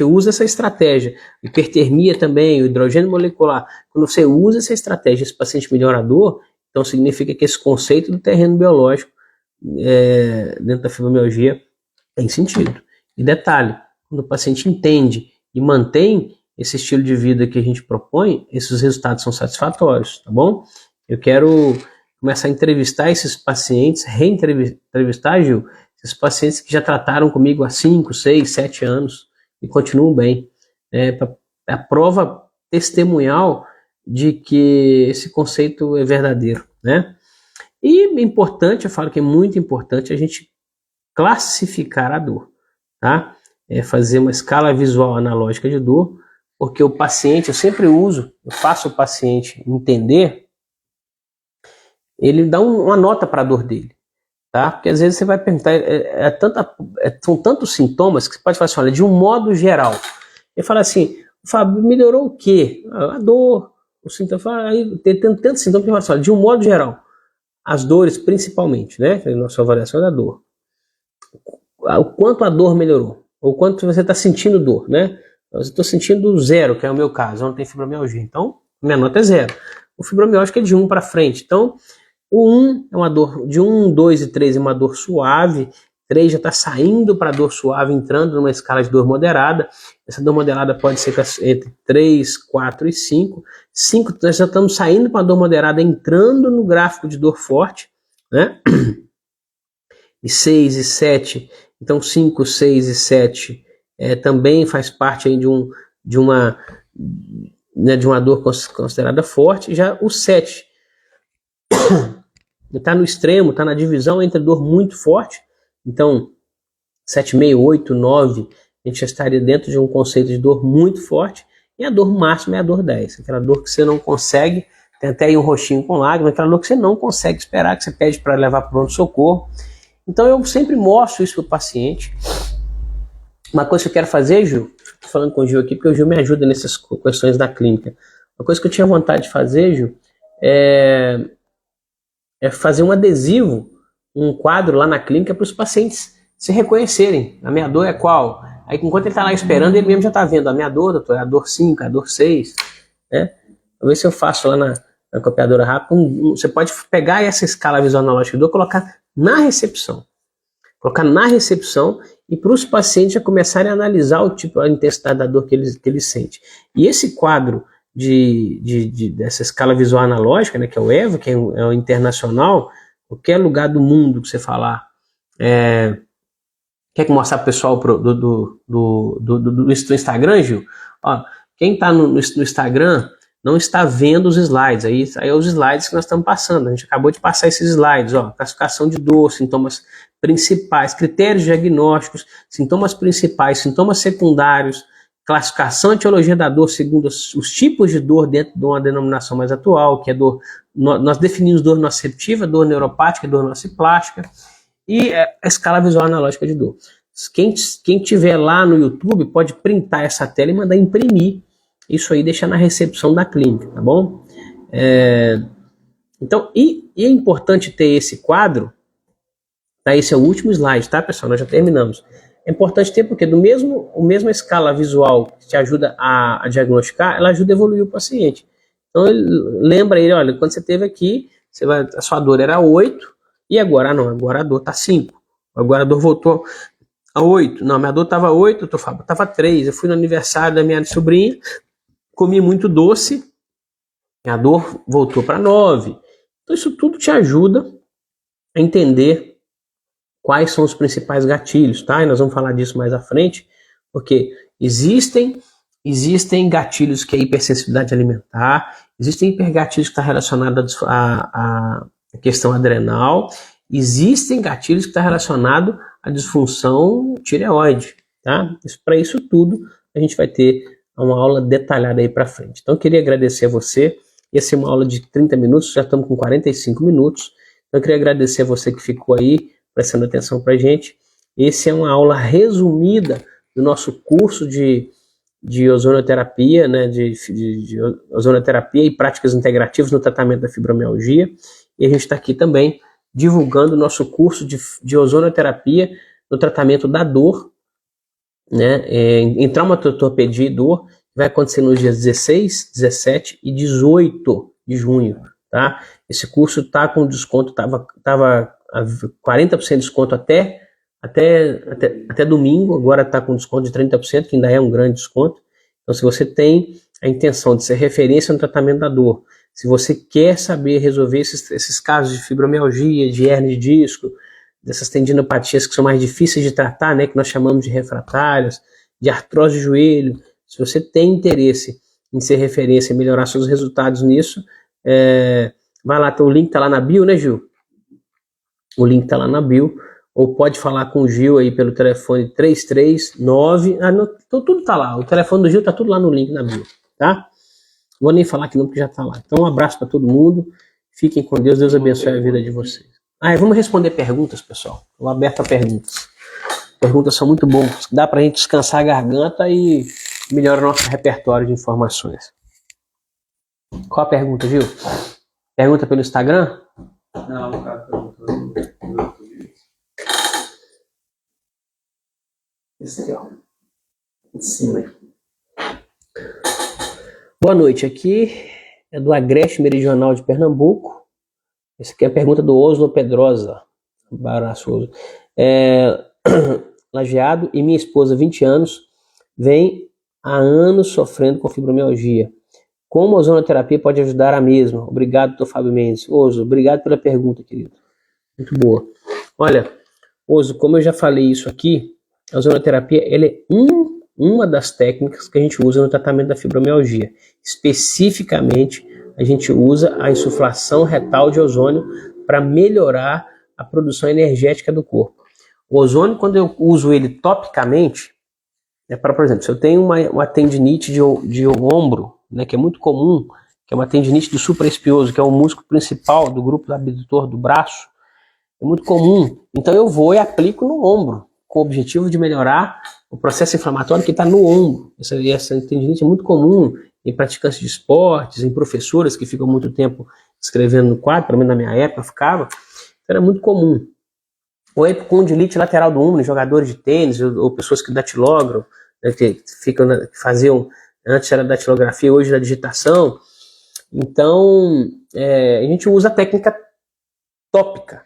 Speaker 1: usa essa estratégia, hipertermia também, o hidrogênio molecular, quando você usa essa estratégia, esse paciente melhora a dor, Então significa que esse conceito do terreno biológico dentro da fibromialgia tem sentido. E detalhe, quando o paciente entende e mantém esse estilo de vida que a gente propõe, esses resultados são satisfatórios, tá bom? Eu quero começar a entrevistar esses pacientes, reentrevistar, Gil, esses pacientes que já trataram comigo há 5, 6, 7 anos e continuam bem. A prova testemunhal de que esse conceito é verdadeiro, né? E importante, eu falo que é muito importante a gente classificar a dor, tá? Fazer uma escala visual analógica de dor, porque o paciente, eu faço o paciente entender, ele dá uma nota para a dor dele, tá? Porque às vezes você vai perguntar, são tantos sintomas que você pode falar assim, olha, de um modo geral. Ele fala assim, Fábio, melhorou o quê? A dor, o sintoma, aí tem tantos sintomas que ele fala assim, olha, de um modo geral, as dores principalmente, né? A nossa avaliação da dor. O quanto a dor melhorou, ou quanto você está sentindo dor, né? Eu estou sentindo 0, que é o meu caso, eu não tenho fibromialgia, então minha nota é 0. O fibromialgia é de 1 para frente, então o 1 é uma dor de 1, 2 e 3 é uma dor suave, 3 já está saindo para dor suave, entrando numa escala de dor moderada. Essa dor moderada pode ser entre 3, 4 e 5. 5, nós já estamos saindo para dor moderada, entrando no gráfico de dor forte, né? E 6 e 7, então 5, 6 e 7 também faz parte aí de uma dor considerada forte. Já o 7 está no extremo, está na divisão entre dor muito forte, então 7,5, 8, 9, a gente já estaria dentro de um conceito de dor muito forte, e a dor máxima é a dor 10, aquela dor que você não consegue, tem até aí um roxinho com lágrimas, aquela dor que você não consegue esperar, que você pede para levar para o pronto-socorro. Então eu sempre mostro isso para o paciente. Uma coisa que eu quero fazer, Gil, estou falando com o Gil aqui, porque o Gil me ajuda nessas questões da clínica. Uma coisa que eu tinha vontade de fazer, Gil, é fazer um adesivo, um quadro lá na clínica para os pacientes se reconhecerem. A minha dor é qual? Aí enquanto ele está lá esperando, ele mesmo já está vendo a minha dor, doutor, é a dor 5, a dor 6. Né? Vou ver se eu faço lá na copiadora rápida. Você pode pegar essa escala visual analógica de dor e colocar na recepção. Colocar na recepção e para os pacientes já começarem a analisar o tipo, a intensidade da dor que eles sentem. E esse quadro dessa escala visual analógica, né, que é o EVA, que é o internacional, qualquer lugar do mundo que você falar, quer mostrar para o pessoal do Instagram, Gil? Ó, quem está no Instagram não está vendo os slides, aí é os slides que nós estamos passando, a gente acabou de passar esses slides, ó, classificação de dor, sintomas principais, critérios diagnósticos, sintomas principais, sintomas secundários, classificação e etiologia da dor segundo os tipos de dor dentro de uma denominação mais atual, que é dor, nós definimos dor nociceptiva, dor neuropática, dor nociplástica, e a escala visual analógica de dor. Quem tiver lá no YouTube pode printar essa tela e mandar imprimir isso aí, deixar na recepção da clínica, tá bom? Então, e é importante ter esse quadro, tá? Esse é o último slide, tá, pessoal? Nós já terminamos. É importante ter porque a mesma escala visual que te ajuda a diagnosticar, ela ajuda a evoluir o paciente. Então, lembra ele, olha, quando você esteve aqui, a sua dor era 8, e agora não, agora a dor está 5. Agora a dor voltou a 8. Não, minha dor estava 8, estava 3. Eu fui no aniversário da minha sobrinha, comi muito doce, a dor voltou para 9. Então isso tudo te ajuda a entender quais são os principais gatilhos, tá? E nós vamos falar disso mais à frente, porque existem gatilhos que é hipersensibilidade alimentar, existem hipergatilhos que estão relacionados à questão adrenal, existem gatilhos que estão relacionados à disfunção tireoide, tá? Para isso tudo a gente vai ter uma aula detalhada aí para frente. Então eu queria agradecer a você. Ia ser uma aula de 30 minutos, já estamos com 45 minutos. Então eu queria agradecer a você que ficou aí prestando atenção para a gente. Essa é uma aula resumida do nosso curso de ozonoterapia, né, de ozonoterapia e práticas integrativas no tratamento da fibromialgia. E a gente está aqui também divulgando o nosso curso de ozonoterapia no tratamento da dor, né, em traumatortopedia e dor, vai acontecer nos dias 16, 17 e 18 de junho. tá? Esse curso está com desconto, tava a 40% de desconto até domingo, agora está com desconto de 30%, que ainda é um grande desconto. Então, se você tem a intenção de ser referência no tratamento da dor, se você quer saber resolver esses casos de fibromialgia, de hernia de disco, dessas tendinopatias que são mais difíceis de tratar, né, que nós chamamos de refratárias, de artrose de joelho, se você tem interesse em ser referência e melhorar seus resultados nisso, vai lá, o link está lá na bio, né, Gil? O link está lá na bio, ou pode falar com o Gil aí pelo telefone 339, então tudo está lá, o telefone do Gil está tudo lá no link na bio, tá? Vou nem falar que não, porque já está lá. Então um abraço para todo mundo, fiquem com Deus, Deus abençoe a vida de vocês. Vamos responder perguntas, pessoal, estou aberto a perguntas. Perguntas são muito boas, dá para a gente descansar a garganta e melhorar o nosso repertório de informações. Qual a pergunta, Gil? Pergunta pelo Instagram?
Speaker 2: Não, o cara perguntou no YouTube. Esse aqui, ó. Em cima aí.
Speaker 1: Boa noite, aqui é do Agreste Meridional de Pernambuco. Essa aqui é a pergunta do Oslo Pedrosa. Abraço, Oslo. Lajeado e minha esposa, 20 anos, vem há anos sofrendo com fibromialgia. Como a ozonoterapia pode ajudar a mesma? Obrigado, Dr. Fábio Mendes. Oso, obrigado pela pergunta, querido. Muito boa. Olha, Oso, como eu já falei isso aqui, a ozonoterapia ela é uma das técnicas que a gente usa no tratamento da fibromialgia. Especificamente, a gente usa a insuflação retal de ozônio para melhorar a produção energética do corpo. O ozônio, quando eu uso ele topicamente, por exemplo, se eu tenho uma tendinite de ombro, né, que é muito comum, que é uma tendinite do supraespinhoso, que é o músculo principal do grupo abdutor do braço, é muito comum. Então eu vou e aplico no ombro, com o objetivo de melhorar o processo inflamatório que está no ombro. Essa tendinite é muito comum em praticantes de esportes, em professoras que ficam muito tempo escrevendo no quadro, pelo menos na minha época ficava, então era muito comum. Ou epicondilite lateral do ombro, em jogadores de tênis, ou pessoas que datilogram, né, que faziam, antes era datilografia, hoje da digitação. Então, a gente usa a técnica tópica.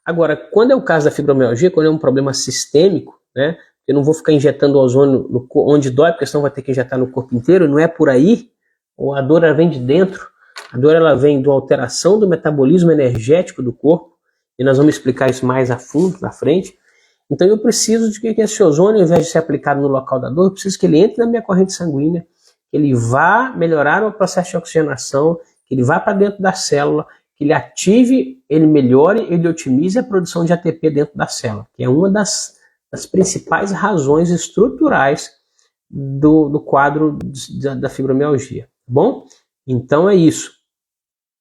Speaker 1: Agora, quando é o caso da fibromialgia, quando é um problema sistêmico, né, eu não vou ficar injetando ozônio onde dói, porque senão vai ter que injetar no corpo inteiro, não é por aí. Ou a dor ela vem de dentro, a dor ela vem de uma alteração do metabolismo energético do corpo, e nós vamos explicar isso mais a fundo na frente. Então eu preciso de que esse ozônio, ao invés de ser aplicado no local da dor, eu preciso que ele entre na minha corrente sanguínea, que ele vá melhorar o processo de oxigenação, que ele vá para dentro da célula, que ele ative, ele melhore, ele otimize a produção de ATP dentro da célula, que é uma das principais razões estruturais do quadro da fibromialgia. Tá bom? Então é isso.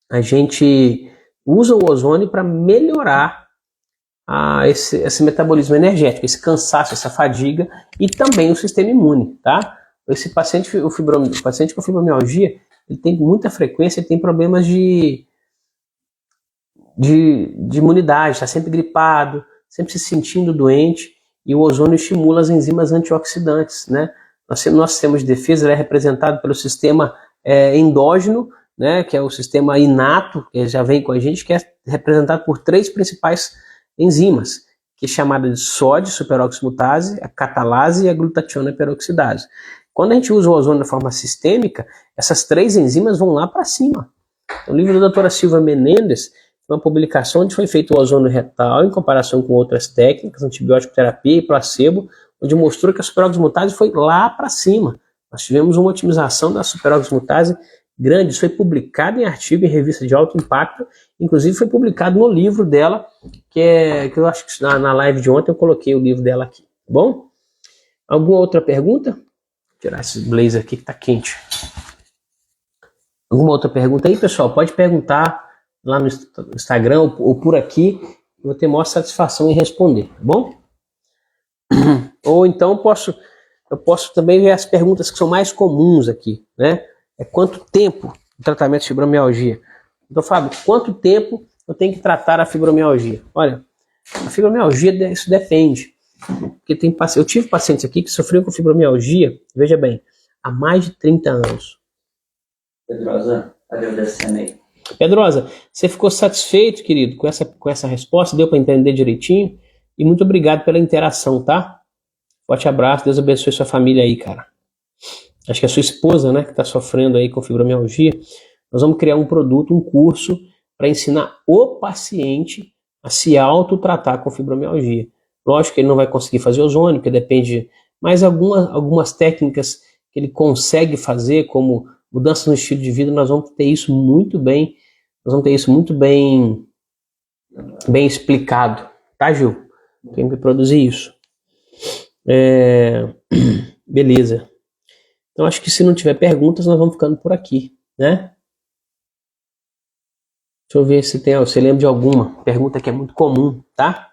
Speaker 1: A gente usa o ozônio para melhorar esse metabolismo energético, esse cansaço, essa fadiga e também o sistema imune, tá? Esse paciente, o paciente com fibromialgia, ele tem muita frequência, ele tem problemas de imunidade, está sempre gripado, sempre se sentindo doente, e o ozônio estimula as enzimas antioxidantes, né? Nosso sistema de defesa é representado pelo sistema endógeno, né, que é o sistema inato, que já vem com a gente, que é representado por 3 principais enzimas, que é chamada de sódio superoximutase, a catalase e a glutationa peroxidase. Quando a gente usa o ozônio de forma sistêmica, essas 3 enzimas vão lá para cima. O livro da doutora Silva Menendez, uma publicação onde foi feito o ozônio retal em comparação com outras técnicas, antibiótico terapia e placebo, onde mostrou que a superoximutase foi lá para cima. Nós tivemos uma otimização da superoximutase grande. Isso foi publicado em artigo em revista de alto impacto, inclusive foi publicado no livro dela, que eu acho que na live de ontem eu coloquei o livro dela aqui, tá bom? Alguma outra pergunta? Vou tirar esse blazer aqui que tá quente. Alguma outra pergunta aí, pessoal? Pode perguntar lá no Instagram ou por aqui, eu vou ter maior satisfação em responder, tá bom? Ou então eu posso também ver as perguntas que são mais comuns aqui, né? Quanto tempo o tratamento de fibromialgia? Então, Fábio, quanto tempo eu tenho que tratar a fibromialgia? Olha, a fibromialgia, isso depende. Porque eu tive pacientes aqui que sofriam com fibromialgia, veja bem, há mais de 30 anos.
Speaker 2: Pedrosa, valeu descendo aí.
Speaker 1: Pedrosa, você ficou satisfeito, querido, com essa resposta? Deu para entender direitinho? E muito obrigado pela interação, tá? Forte abraço, Deus abençoe sua família aí, cara. Acho que é a sua esposa, né, que está sofrendo aí com fibromialgia. Nós vamos criar um produto, um curso, para ensinar o paciente a se autotratar com fibromialgia. Lógico que ele não vai conseguir fazer ozônio, porque depende, mas algumas técnicas que ele consegue fazer, como mudança no estilo de vida, nós vamos ter isso muito bem, bem explicado, tá, Gil? Tem que produzir isso. Beleza. Então acho que se não tiver perguntas, nós vamos ficando por aqui, né? Deixa eu ver se você lembra de alguma pergunta que é muito comum, tá?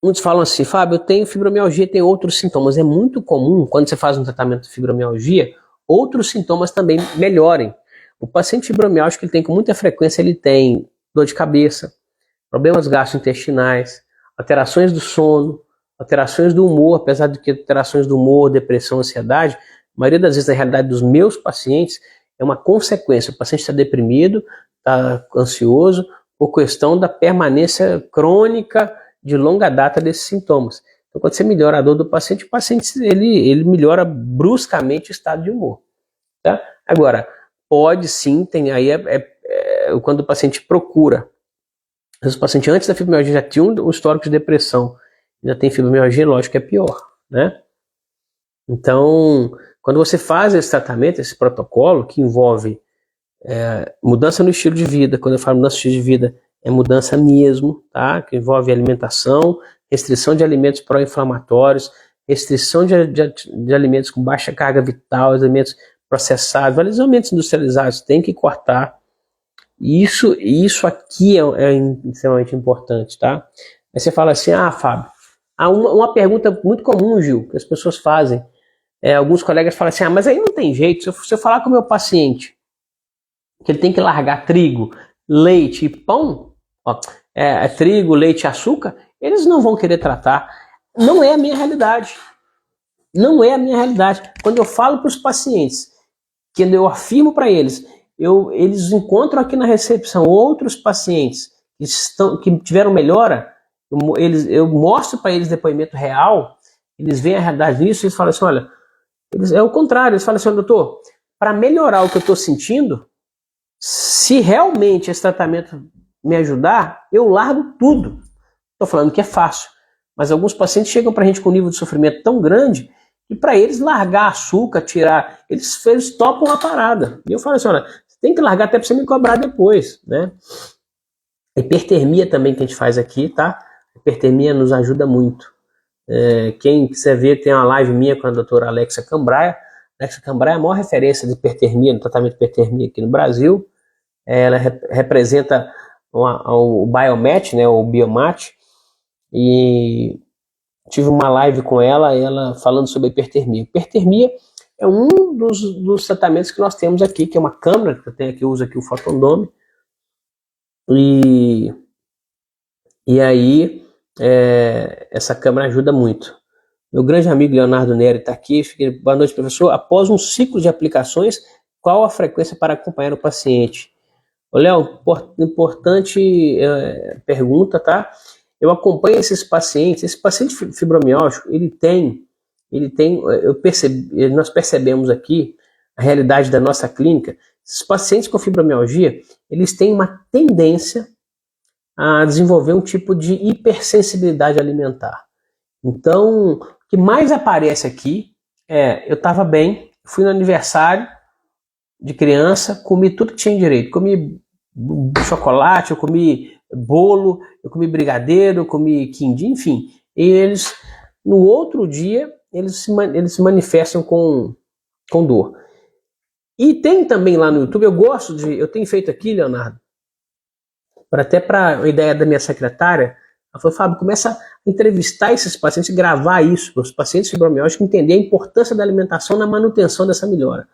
Speaker 1: Muitos falam assim, Fábio, eu tenho fibromialgia, tem outros sintomas. É muito comum, quando você faz um tratamento de fibromialgia, outros sintomas também melhorem. O paciente fibromialgico, ele tem com muita frequência, ele tem dor de cabeça, problemas gastrointestinais, alterações do sono, alterações do humor, apesar de que alterações do humor, depressão, ansiedade, a maioria das vezes, na realidade, dos meus pacientes, é uma consequência. O paciente está deprimido, está ansioso, por questão da permanência crônica de longa data desses sintomas. Então, quando você melhora a dor do paciente, o paciente ele melhora bruscamente o estado de humor. Tá? Agora, pode sim, tem aí quando o paciente procura. Os pacientes antes da fibromialgia já tinham um histórico de depressão, já tem fibromialgia, lógico que é pior, né? Então, quando você faz esse tratamento, esse protocolo, que envolve mudança no estilo de vida, quando eu falo mudança no estilo de vida, é mudança mesmo, tá? Que envolve alimentação, restrição de alimentos pró-inflamatórios, restrição de alimentos com baixa carga vital, alimentos processados, vários alimentos industrializados, tem que cortar. Isso aqui é extremamente importante, tá? Aí você fala assim, Fábio, uma pergunta muito comum, Gil, que as pessoas fazem, alguns colegas falam assim, mas aí não tem jeito, se eu falar com o meu paciente que ele tem que largar trigo, leite e pão, trigo, leite e açúcar, eles não vão querer tratar. Não é a minha realidade. Não é a minha realidade. Quando eu falo para os pacientes, quando eu afirmo para eles, eles encontram aqui na recepção outros pacientes que tiveram melhora, eu mostro para eles depoimento real, eles veem a realidade nisso, eles falam assim, olha, é o contrário, eles falam assim, doutor, para melhorar o que eu estou sentindo, se realmente esse tratamento me ajudar, eu largo tudo. Estou falando que é fácil, mas alguns pacientes chegam para a gente com um nível de sofrimento tão grande que para eles largar açúcar, tirar, eles topam a parada. E eu falo assim, olha, você tem que largar até para você me cobrar depois, né? A hipertermia também que a gente faz aqui, tá? A hipertermia nos ajuda muito. Quem quiser ver, tem uma live minha com a doutora Alexa Cambraia. Alexa Cambraia é a maior referência de hipertermia, no tratamento de hipertermia aqui no Brasil. Ela representa o Biomat, né, o Biomat, e tive uma live com ela falando sobre a hipertermia. Hipertermia é um dos tratamentos que nós temos aqui, que é uma câmera, que eu tenho aqui, eu uso aqui o Fotondome, e aí essa câmera ajuda muito. Meu grande amigo Leonardo Neri está aqui. Boa noite, professor. Após um ciclo de aplicações, qual a frequência para acompanhar o paciente? Léo, importante pergunta, tá? Eu acompanho esses pacientes. Esse paciente fibromialgico, nós percebemos aqui a realidade da nossa clínica. Esses pacientes com fibromialgia, eles têm uma tendência a desenvolver um tipo de hipersensibilidade alimentar. Então, o que mais aparece aqui eu estava bem, fui no aniversário de criança, comi tudo que tinha direito. Comi chocolate, eu comi bolo, eu comi brigadeiro, eu comi quindim, enfim. E eles, no outro dia, eles se manifestam com dor. E tem também lá no YouTube, eu tenho feito aqui, Leonardo, até para a ideia da minha secretária, ela falou, Fábio, começa a entrevistar esses pacientes, gravar isso, para os pacientes fibromialgicos entender a importância da alimentação na manutenção dessa melhora.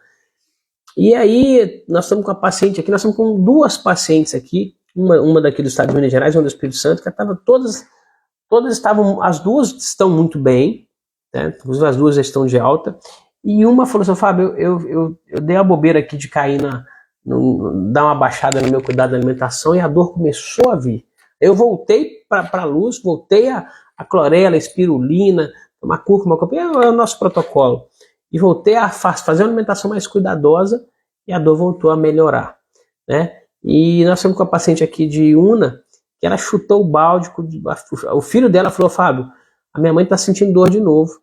Speaker 1: E aí, nós estamos com a paciente aqui, nós estamos com duas pacientes aqui, uma daqui do estado de Minas Gerais, uma do Espírito Santo, que as duas estão muito bem, né? As duas já estão de alta, E uma falou assim, Fábio, eu dei a bobeira aqui de cair dar uma baixada no meu cuidado da alimentação e a dor começou a vir. Eu voltei para a luz, voltei a clorela, a espirulina, tomar cúrcuma, é o nosso protocolo. E voltei a fazer uma alimentação mais cuidadosa e a dor voltou a melhorar, né? E nós estamos com a paciente aqui de Una, que ela chutou o balde, o filho dela falou, Fábio, a minha mãe está sentindo dor de novo.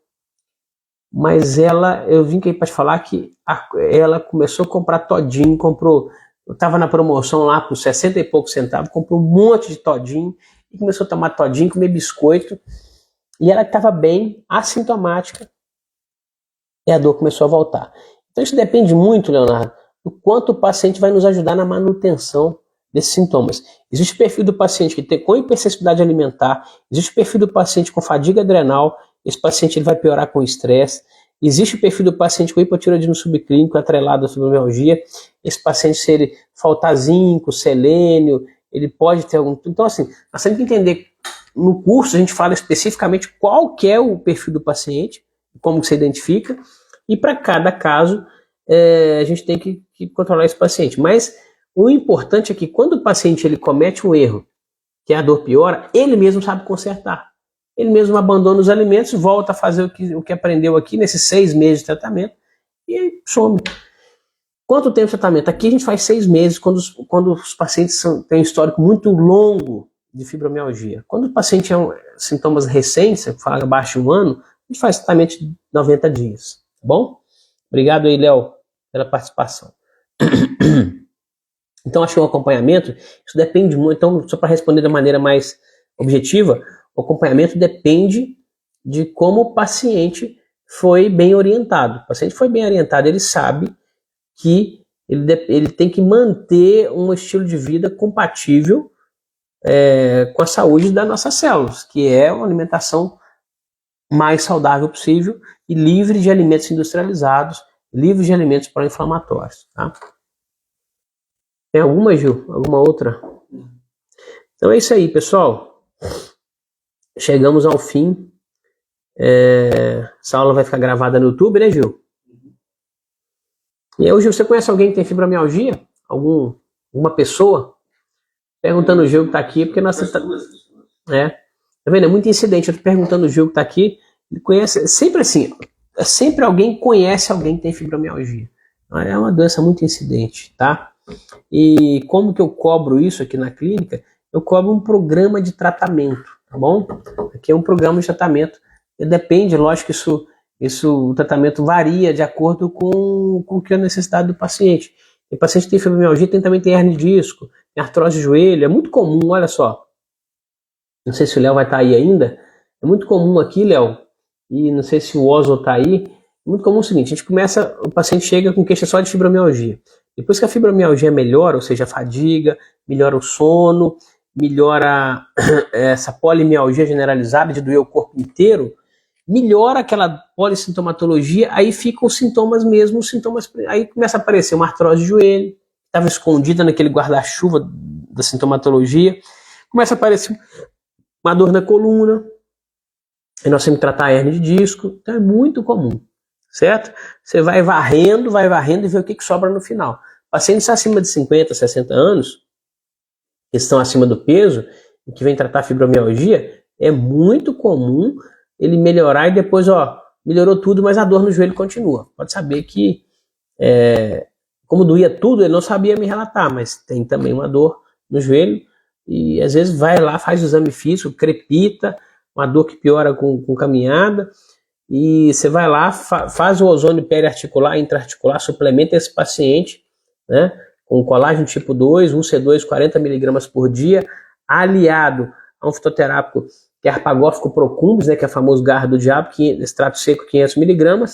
Speaker 1: Mas eu vim aqui para te falar que ela começou a comprar todinho, estava na promoção lá por 60 e poucos centavos, comprou um monte de todinho, e começou a tomar todinho, comer biscoito, e ela estava bem, assintomática, e a dor começou a voltar. Então isso depende muito, Leonardo, do quanto o paciente vai nos ajudar na manutenção desses sintomas. Existe o perfil do paciente que tem com hipersensibilidade alimentar, existe o perfil do paciente com fadiga adrenal, esse paciente ele vai piorar com estresse. Existe o perfil do paciente com hipotireoidismo subclínico atrelado à fibromialgia. Esse paciente, se ele faltar zinco, selênio, ele pode ter algum... Então, assim, nós temos que entender, no curso a gente fala especificamente qual que é o perfil do paciente, como que se identifica, e para cada caso a gente tem que controlar esse paciente. Mas o importante é que quando o paciente ele comete um erro, que a dor piora, ele mesmo sabe consertar. Ele mesmo abandona os alimentos, volta a fazer o que aprendeu aqui nesses 6 meses de tratamento e aí some. Quanto tempo de tratamento? Aqui a gente faz 6 meses quando os pacientes têm um histórico muito longo de fibromialgia. Quando o paciente é sintomas recentes, fala abaixo de um ano, a gente faz tratamento de 90 dias. Tá bom? Obrigado aí, Léo, pela participação. Então, acho que o acompanhamento, isso depende muito. Então, só para responder da maneira mais objetiva, o acompanhamento depende de como o paciente foi bem orientado. O paciente foi bem orientado, ele sabe que ele tem que manter um estilo de vida compatível com a saúde das nossas células, que é uma alimentação mais saudável possível e livre de alimentos industrializados, livre de alimentos pró-inflamatórios. Tá? Tem alguma, Gil? Alguma outra? Então é isso aí, pessoal. Chegamos ao fim. Essa aula vai ficar gravada no YouTube, né, Gil? E aí, Gil, você conhece alguém que tem fibromialgia? Alguma pessoa? Perguntando o Gil que está aqui, porque nós... Tá vendo? É muito incidente. Eu tô perguntando o Gil que está aqui. Ele conhece... Sempre assim, sempre alguém conhece alguém que tem fibromialgia. É uma doença muito incidente, tá? E como que eu cobro isso aqui na clínica? Eu cobro um programa de tratamento, tá bom? Aqui é um programa de tratamento. Depende, lógico que o tratamento varia de acordo com a necessidade do paciente. Tem paciente que tem fibromialgia, também tem hernia de disco, tem artrose de joelho, é muito comum, olha só. Não sei se o Léo vai estar aí ainda. É muito comum aqui, Léo, e não sei se o Oswald está aí. É muito comum o seguinte, o paciente chega com queixa só de fibromialgia. Depois que a fibromialgia melhora, ou seja, a fadiga, melhora o sono, melhora essa polimialgia generalizada de doer o corpo inteiro, melhora aquela polissintomatologia, aí ficam os sintomas mesmo, aí começa a aparecer uma artrose de joelho, que estava escondida naquele guarda-chuva da sintomatologia, começa a aparecer uma dor na coluna, e nós temos que tratar a hernia de disco, então é muito comum, certo? Você vai varrendo e vê o que sobra no final. Pacientes acima de 50, 60 anos, que estão acima do peso, e que vem tratar fibromialgia, é muito comum ele melhorar e depois, melhorou tudo, mas a dor no joelho continua. Pode saber que, como doía tudo, ele não sabia me relatar, mas tem também uma dor no joelho, e às vezes vai lá, faz o exame físico, crepita, uma dor que piora com caminhada, e você vai lá, faz o ozônio periarticular, intraarticular, suplementa esse paciente, né, com colágeno tipo 2, UC2, 40 mg por dia, aliado a um fitoterápico que é arpagófico procumbens, né, que é o famoso garra do diabo, extrato seco 500 mg.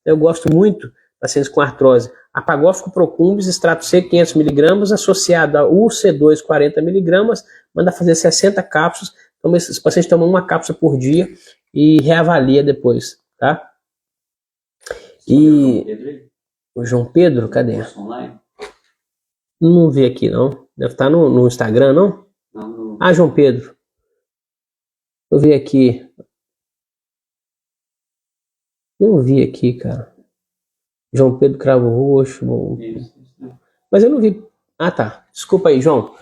Speaker 1: Eu gosto muito, pacientes com artrose, arpagófico procumbens, extrato seco 500 mg, associado a UC2, 40 mg, manda fazer 60 cápsulas. Então, esses pacientes tomam uma cápsula por dia e reavalia depois, tá? E o João Pedro, cadê? Não vi aqui, não. Deve estar no Instagram, não? Não. Ah, João Pedro. Eu vi aqui. Não vi aqui, cara. João Pedro Cravo Roxo. Bom. Mas eu não vi. Ah, tá. Desculpa aí, João.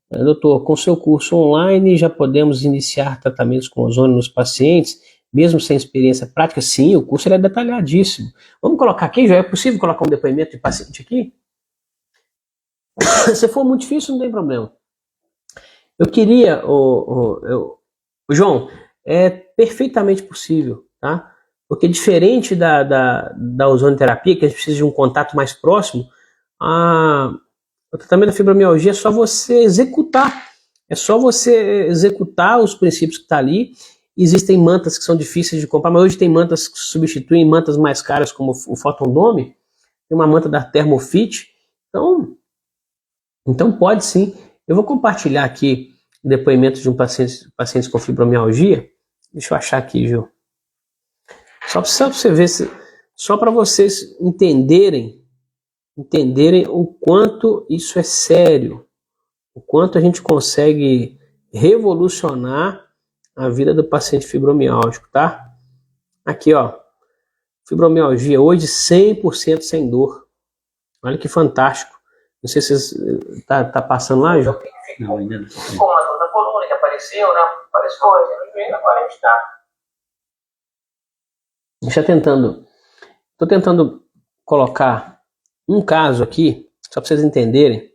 Speaker 1: Doutor, com seu curso online, já podemos iniciar tratamentos com ozônio nos pacientes, mesmo sem experiência prática? Sim, o curso ele é detalhadíssimo. Vamos colocar aqui, já é possível colocar um depoimento de paciente aqui? Se for muito difícil, não tem problema. Eu queria, João, é perfeitamente possível, tá? Porque diferente da ozonoterapia, que a gente precisa de um contato mais próximo, o tratamento da fibromialgia é só você executar. É só você executar os princípios que estão ali. Existem mantas que são difíceis de comprar, mas hoje tem mantas que substituem mantas mais caras, como o Photon Dome. Tem uma manta da Thermofit. Então pode sim. Eu vou compartilhar aqui depoimentos de um paciente com fibromialgia. Deixa eu achar aqui, Gil. Só para você ver, só para vocês entenderem o quanto isso é sério, o quanto a gente consegue revolucionar a vida do paciente fibromialgico, tá? Aqui, ó, fibromialgia hoje 100% sem dor. Olha que fantástico. Não sei se você tá passando lá, João.
Speaker 2: Não, ainda não. Com uma dor na coluna que apareceu, né? Apareceu hoje, agora a gente tá.
Speaker 1: Tô tentando colocar um caso aqui, só para vocês entenderem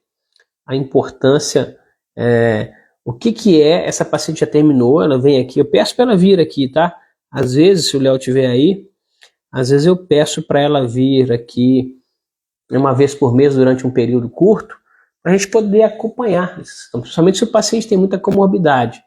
Speaker 1: a importância, o que é, essa paciente já terminou, ela vem aqui, eu peço para ela vir aqui, tá? Às vezes, se o Léo estiver aí, às vezes eu peço para ela vir aqui uma vez por mês durante um período curto, para a gente poder acompanhar, principalmente se o paciente tem muita comorbidade.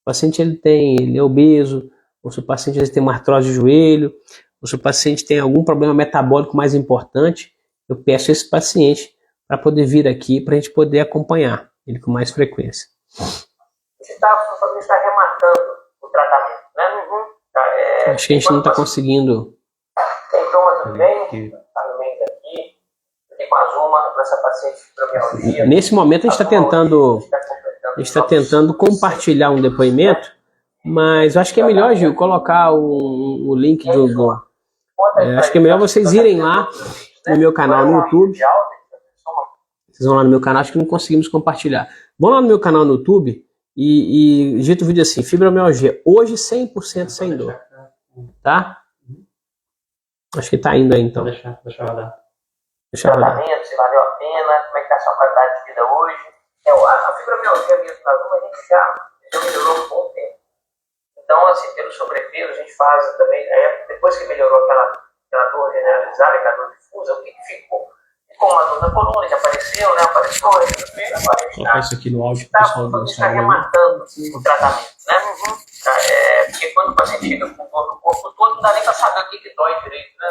Speaker 1: O paciente ele é obeso, ou se o paciente ele tem uma artrose de joelho, ou se o paciente tem algum problema metabólico mais importante, eu peço esse paciente para poder vir aqui, para a gente poder acompanhar ele com mais frequência.
Speaker 2: Você está rematando o tratamento, né?
Speaker 1: Acho que a gente não está conseguindo.
Speaker 2: Tem Thomas também, está no meio daqui. Tem com a Zuma nessa paciente de fibromialgia.
Speaker 1: Nesse momento a gente está tentando compartilhar um depoimento, mas eu acho que é melhor, Gil, colocar o link do acho que é melhor vocês irem lá no meu canal no YouTube. Vocês vão lá no meu canal, acho que não conseguimos compartilhar. Vão lá no meu canal no YouTube e digita o vídeo assim, fibromialgia, hoje 100% sem dor. Tá? Acho que tá indo aí, então.
Speaker 2: Deixa eu rodar. Tratamento, se valeu a pena, como é que tá a sua qualidade de vida hoje. A fibromialgia mesmo na Zuma, a gente já melhorou um bom tempo. Então, assim, pelo sobrepeso, a gente faz também, depois que melhorou aquela dor generalizada, aquela dor difusa, o que ficou? Ficou uma dor na coluna que apareceu, né? Apareceu, agora a gente
Speaker 1: colocar isso aqui no áudio pro pessoal do
Speaker 2: está rematando o tratamento, né? Porque quando o paciente chega com dor no corpo todo, não dá nem para saber o que dói direito, né?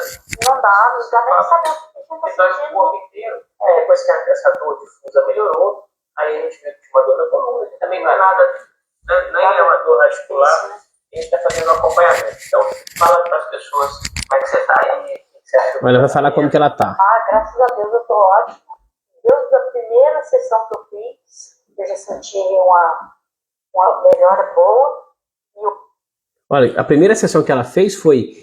Speaker 2: Não dá nem para saber o que dói no corpo inteiro. Depois que essa dor difusa melhorou, aí a gente vê que tinha uma dor na coluna, que também não é nada, nem é uma dor radicular, a gente está fazendo um acompanhamento. Então, fala para as pessoas como é que você está aí.
Speaker 1: Ela vai falar como que ela tá.
Speaker 3: Graças a Deus eu tô ótima. Desde a primeira sessão que eu fiz, eu já senti uma melhora boa.
Speaker 1: Olha, a primeira sessão que ela fez foi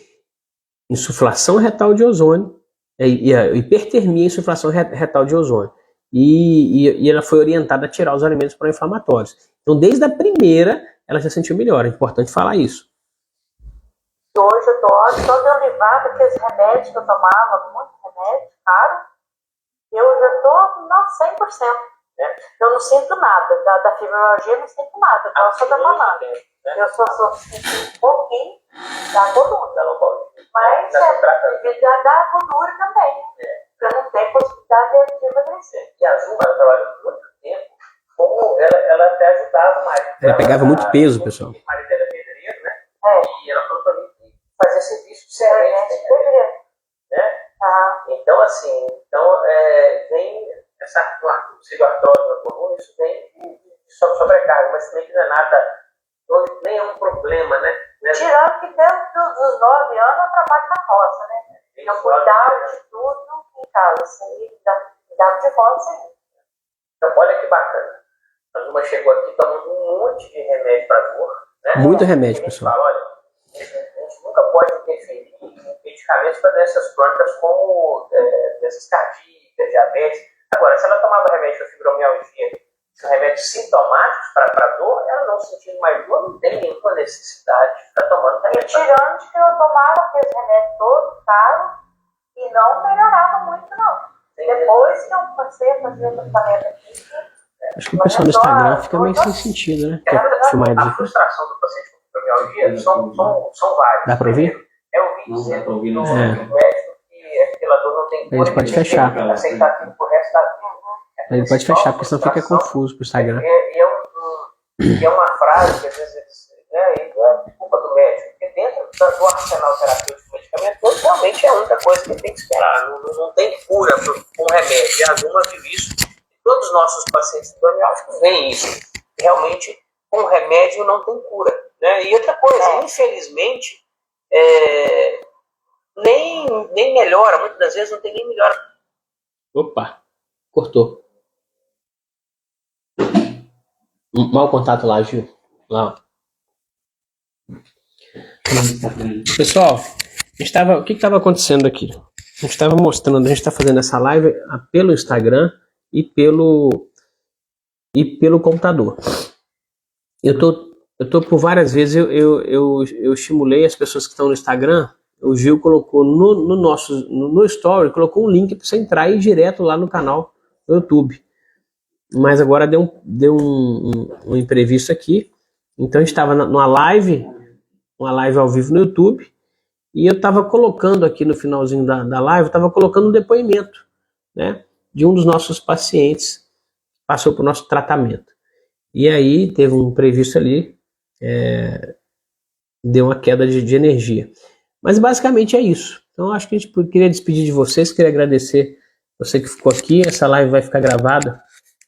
Speaker 1: insuflação retal de ozônio, e a hipertermia e insuflação retal de ozônio. E ela foi orientada a tirar os alimentos pró-inflamatórios. Então, desde a primeira, ela já sentiu melhor. É importante falar isso.
Speaker 3: Hoje eu tô ótima, toda derivada, aqueles remédios que eu tomava, muito remédio, caro, eu já tô 100%. Eu não sinto nada, da fibromialgia eu não sinto nada, então eu só tô falando. Eu só sinto um pouquinho da coluna, mas da gordura também, porque eu não tenho possibilidade de emagrecer.
Speaker 2: E a Zuma, ela trabalhou muito tempo, como ela até ajudava mais.
Speaker 1: Ela pegava muito peso, pessoal.
Speaker 2: O marido dela é pedreiro, né? E ela falou pra mim fazer serviço semente, né? Então, assim, vem essa artrose na coluna, isso vem de sobrecarga, mas também que não é nada, nem é um problema, né?
Speaker 3: Tirando que dentro dos 9 anos eu trabalho na roça, né? Eu cuidava de tudo em casa, assim, cuidava de roça.
Speaker 2: Então, olha que bacana. A Zuma chegou aqui tomando um monte de remédio para dor, né?
Speaker 1: Muito remédio, pessoal.
Speaker 2: Fala, olha, a gente nunca pode interferir em medicamentos para doenças crônicas como doenças cardíacas, diabetes. Agora, se ela tomava remédio para fibromialgia, são remédios sintomáticos para dor, ela não sentindo mais dor, não tem nenhuma necessidade de ficar tomando remédio.
Speaker 3: E tirando que eu tomava aqueles remédios todos caros e não melhorava muito, não. Depois que eu passei a fazer o tratamento aqui.
Speaker 1: Acho que o pessoal do Instagram fica meio sem sentido, né?
Speaker 2: A frustração do paciente com fibromialgia são várias.
Speaker 1: Dá para ouvir?
Speaker 2: Eu ouvi dizer no médico que aquela dor não tem cura.
Speaker 1: Ele pode fechar.
Speaker 2: Aceitar aquilo pro resto da vida.
Speaker 1: Ele pode fechar, porque senão fica confuso pro Instagram.
Speaker 2: É uma frase que às vezes, né, é culpa do médico, porque dentro do arsenal terapêutico medicamentoso realmente é a única coisa que tem que esperar. Não tem cura com remédio. E a Duma vive isso. Todos os nossos pacientes fibromialgicos veem isso. Realmente, com remédio não tem cura. Né? E outra coisa, infelizmente, nem melhora. Muitas das vezes não tem nem melhora.
Speaker 1: Opa, cortou. Mau contato lá, Gil. Lá. Pessoal, o que estava acontecendo aqui? A gente estava mostrando, a gente está fazendo essa live pelo Instagram e pelo computador. Eu tô por várias vezes, eu estimulei as pessoas que estão no Instagram. O Gil colocou no story, colocou um link para você entrar e ir direto lá no canal do YouTube. Mas agora deu um imprevisto aqui. Então a gente estava numa live ao vivo no YouTube, e eu estava colocando aqui no finalzinho da live, estava colocando um depoimento, né, de um dos nossos pacientes que passou por nosso tratamento. E aí teve um imprevisto ali, deu uma queda de energia. Mas basicamente é isso. Então acho que a gente queria despedir de vocês, queria agradecer você que ficou aqui. Essa live vai ficar gravada,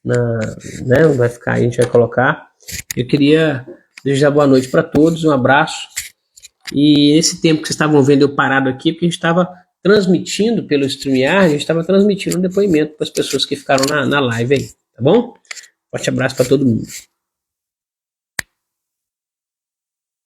Speaker 1: né, vai ficar, a gente vai colocar. Eu queria desejar boa noite para todos, um abraço. E esse tempo que vocês estavam vendo eu parado aqui, porque a gente estava transmitindo pelo StreamYard, a gente estava transmitindo um depoimento para as pessoas que ficaram na live aí, tá bom? Forte abraço para todo mundo.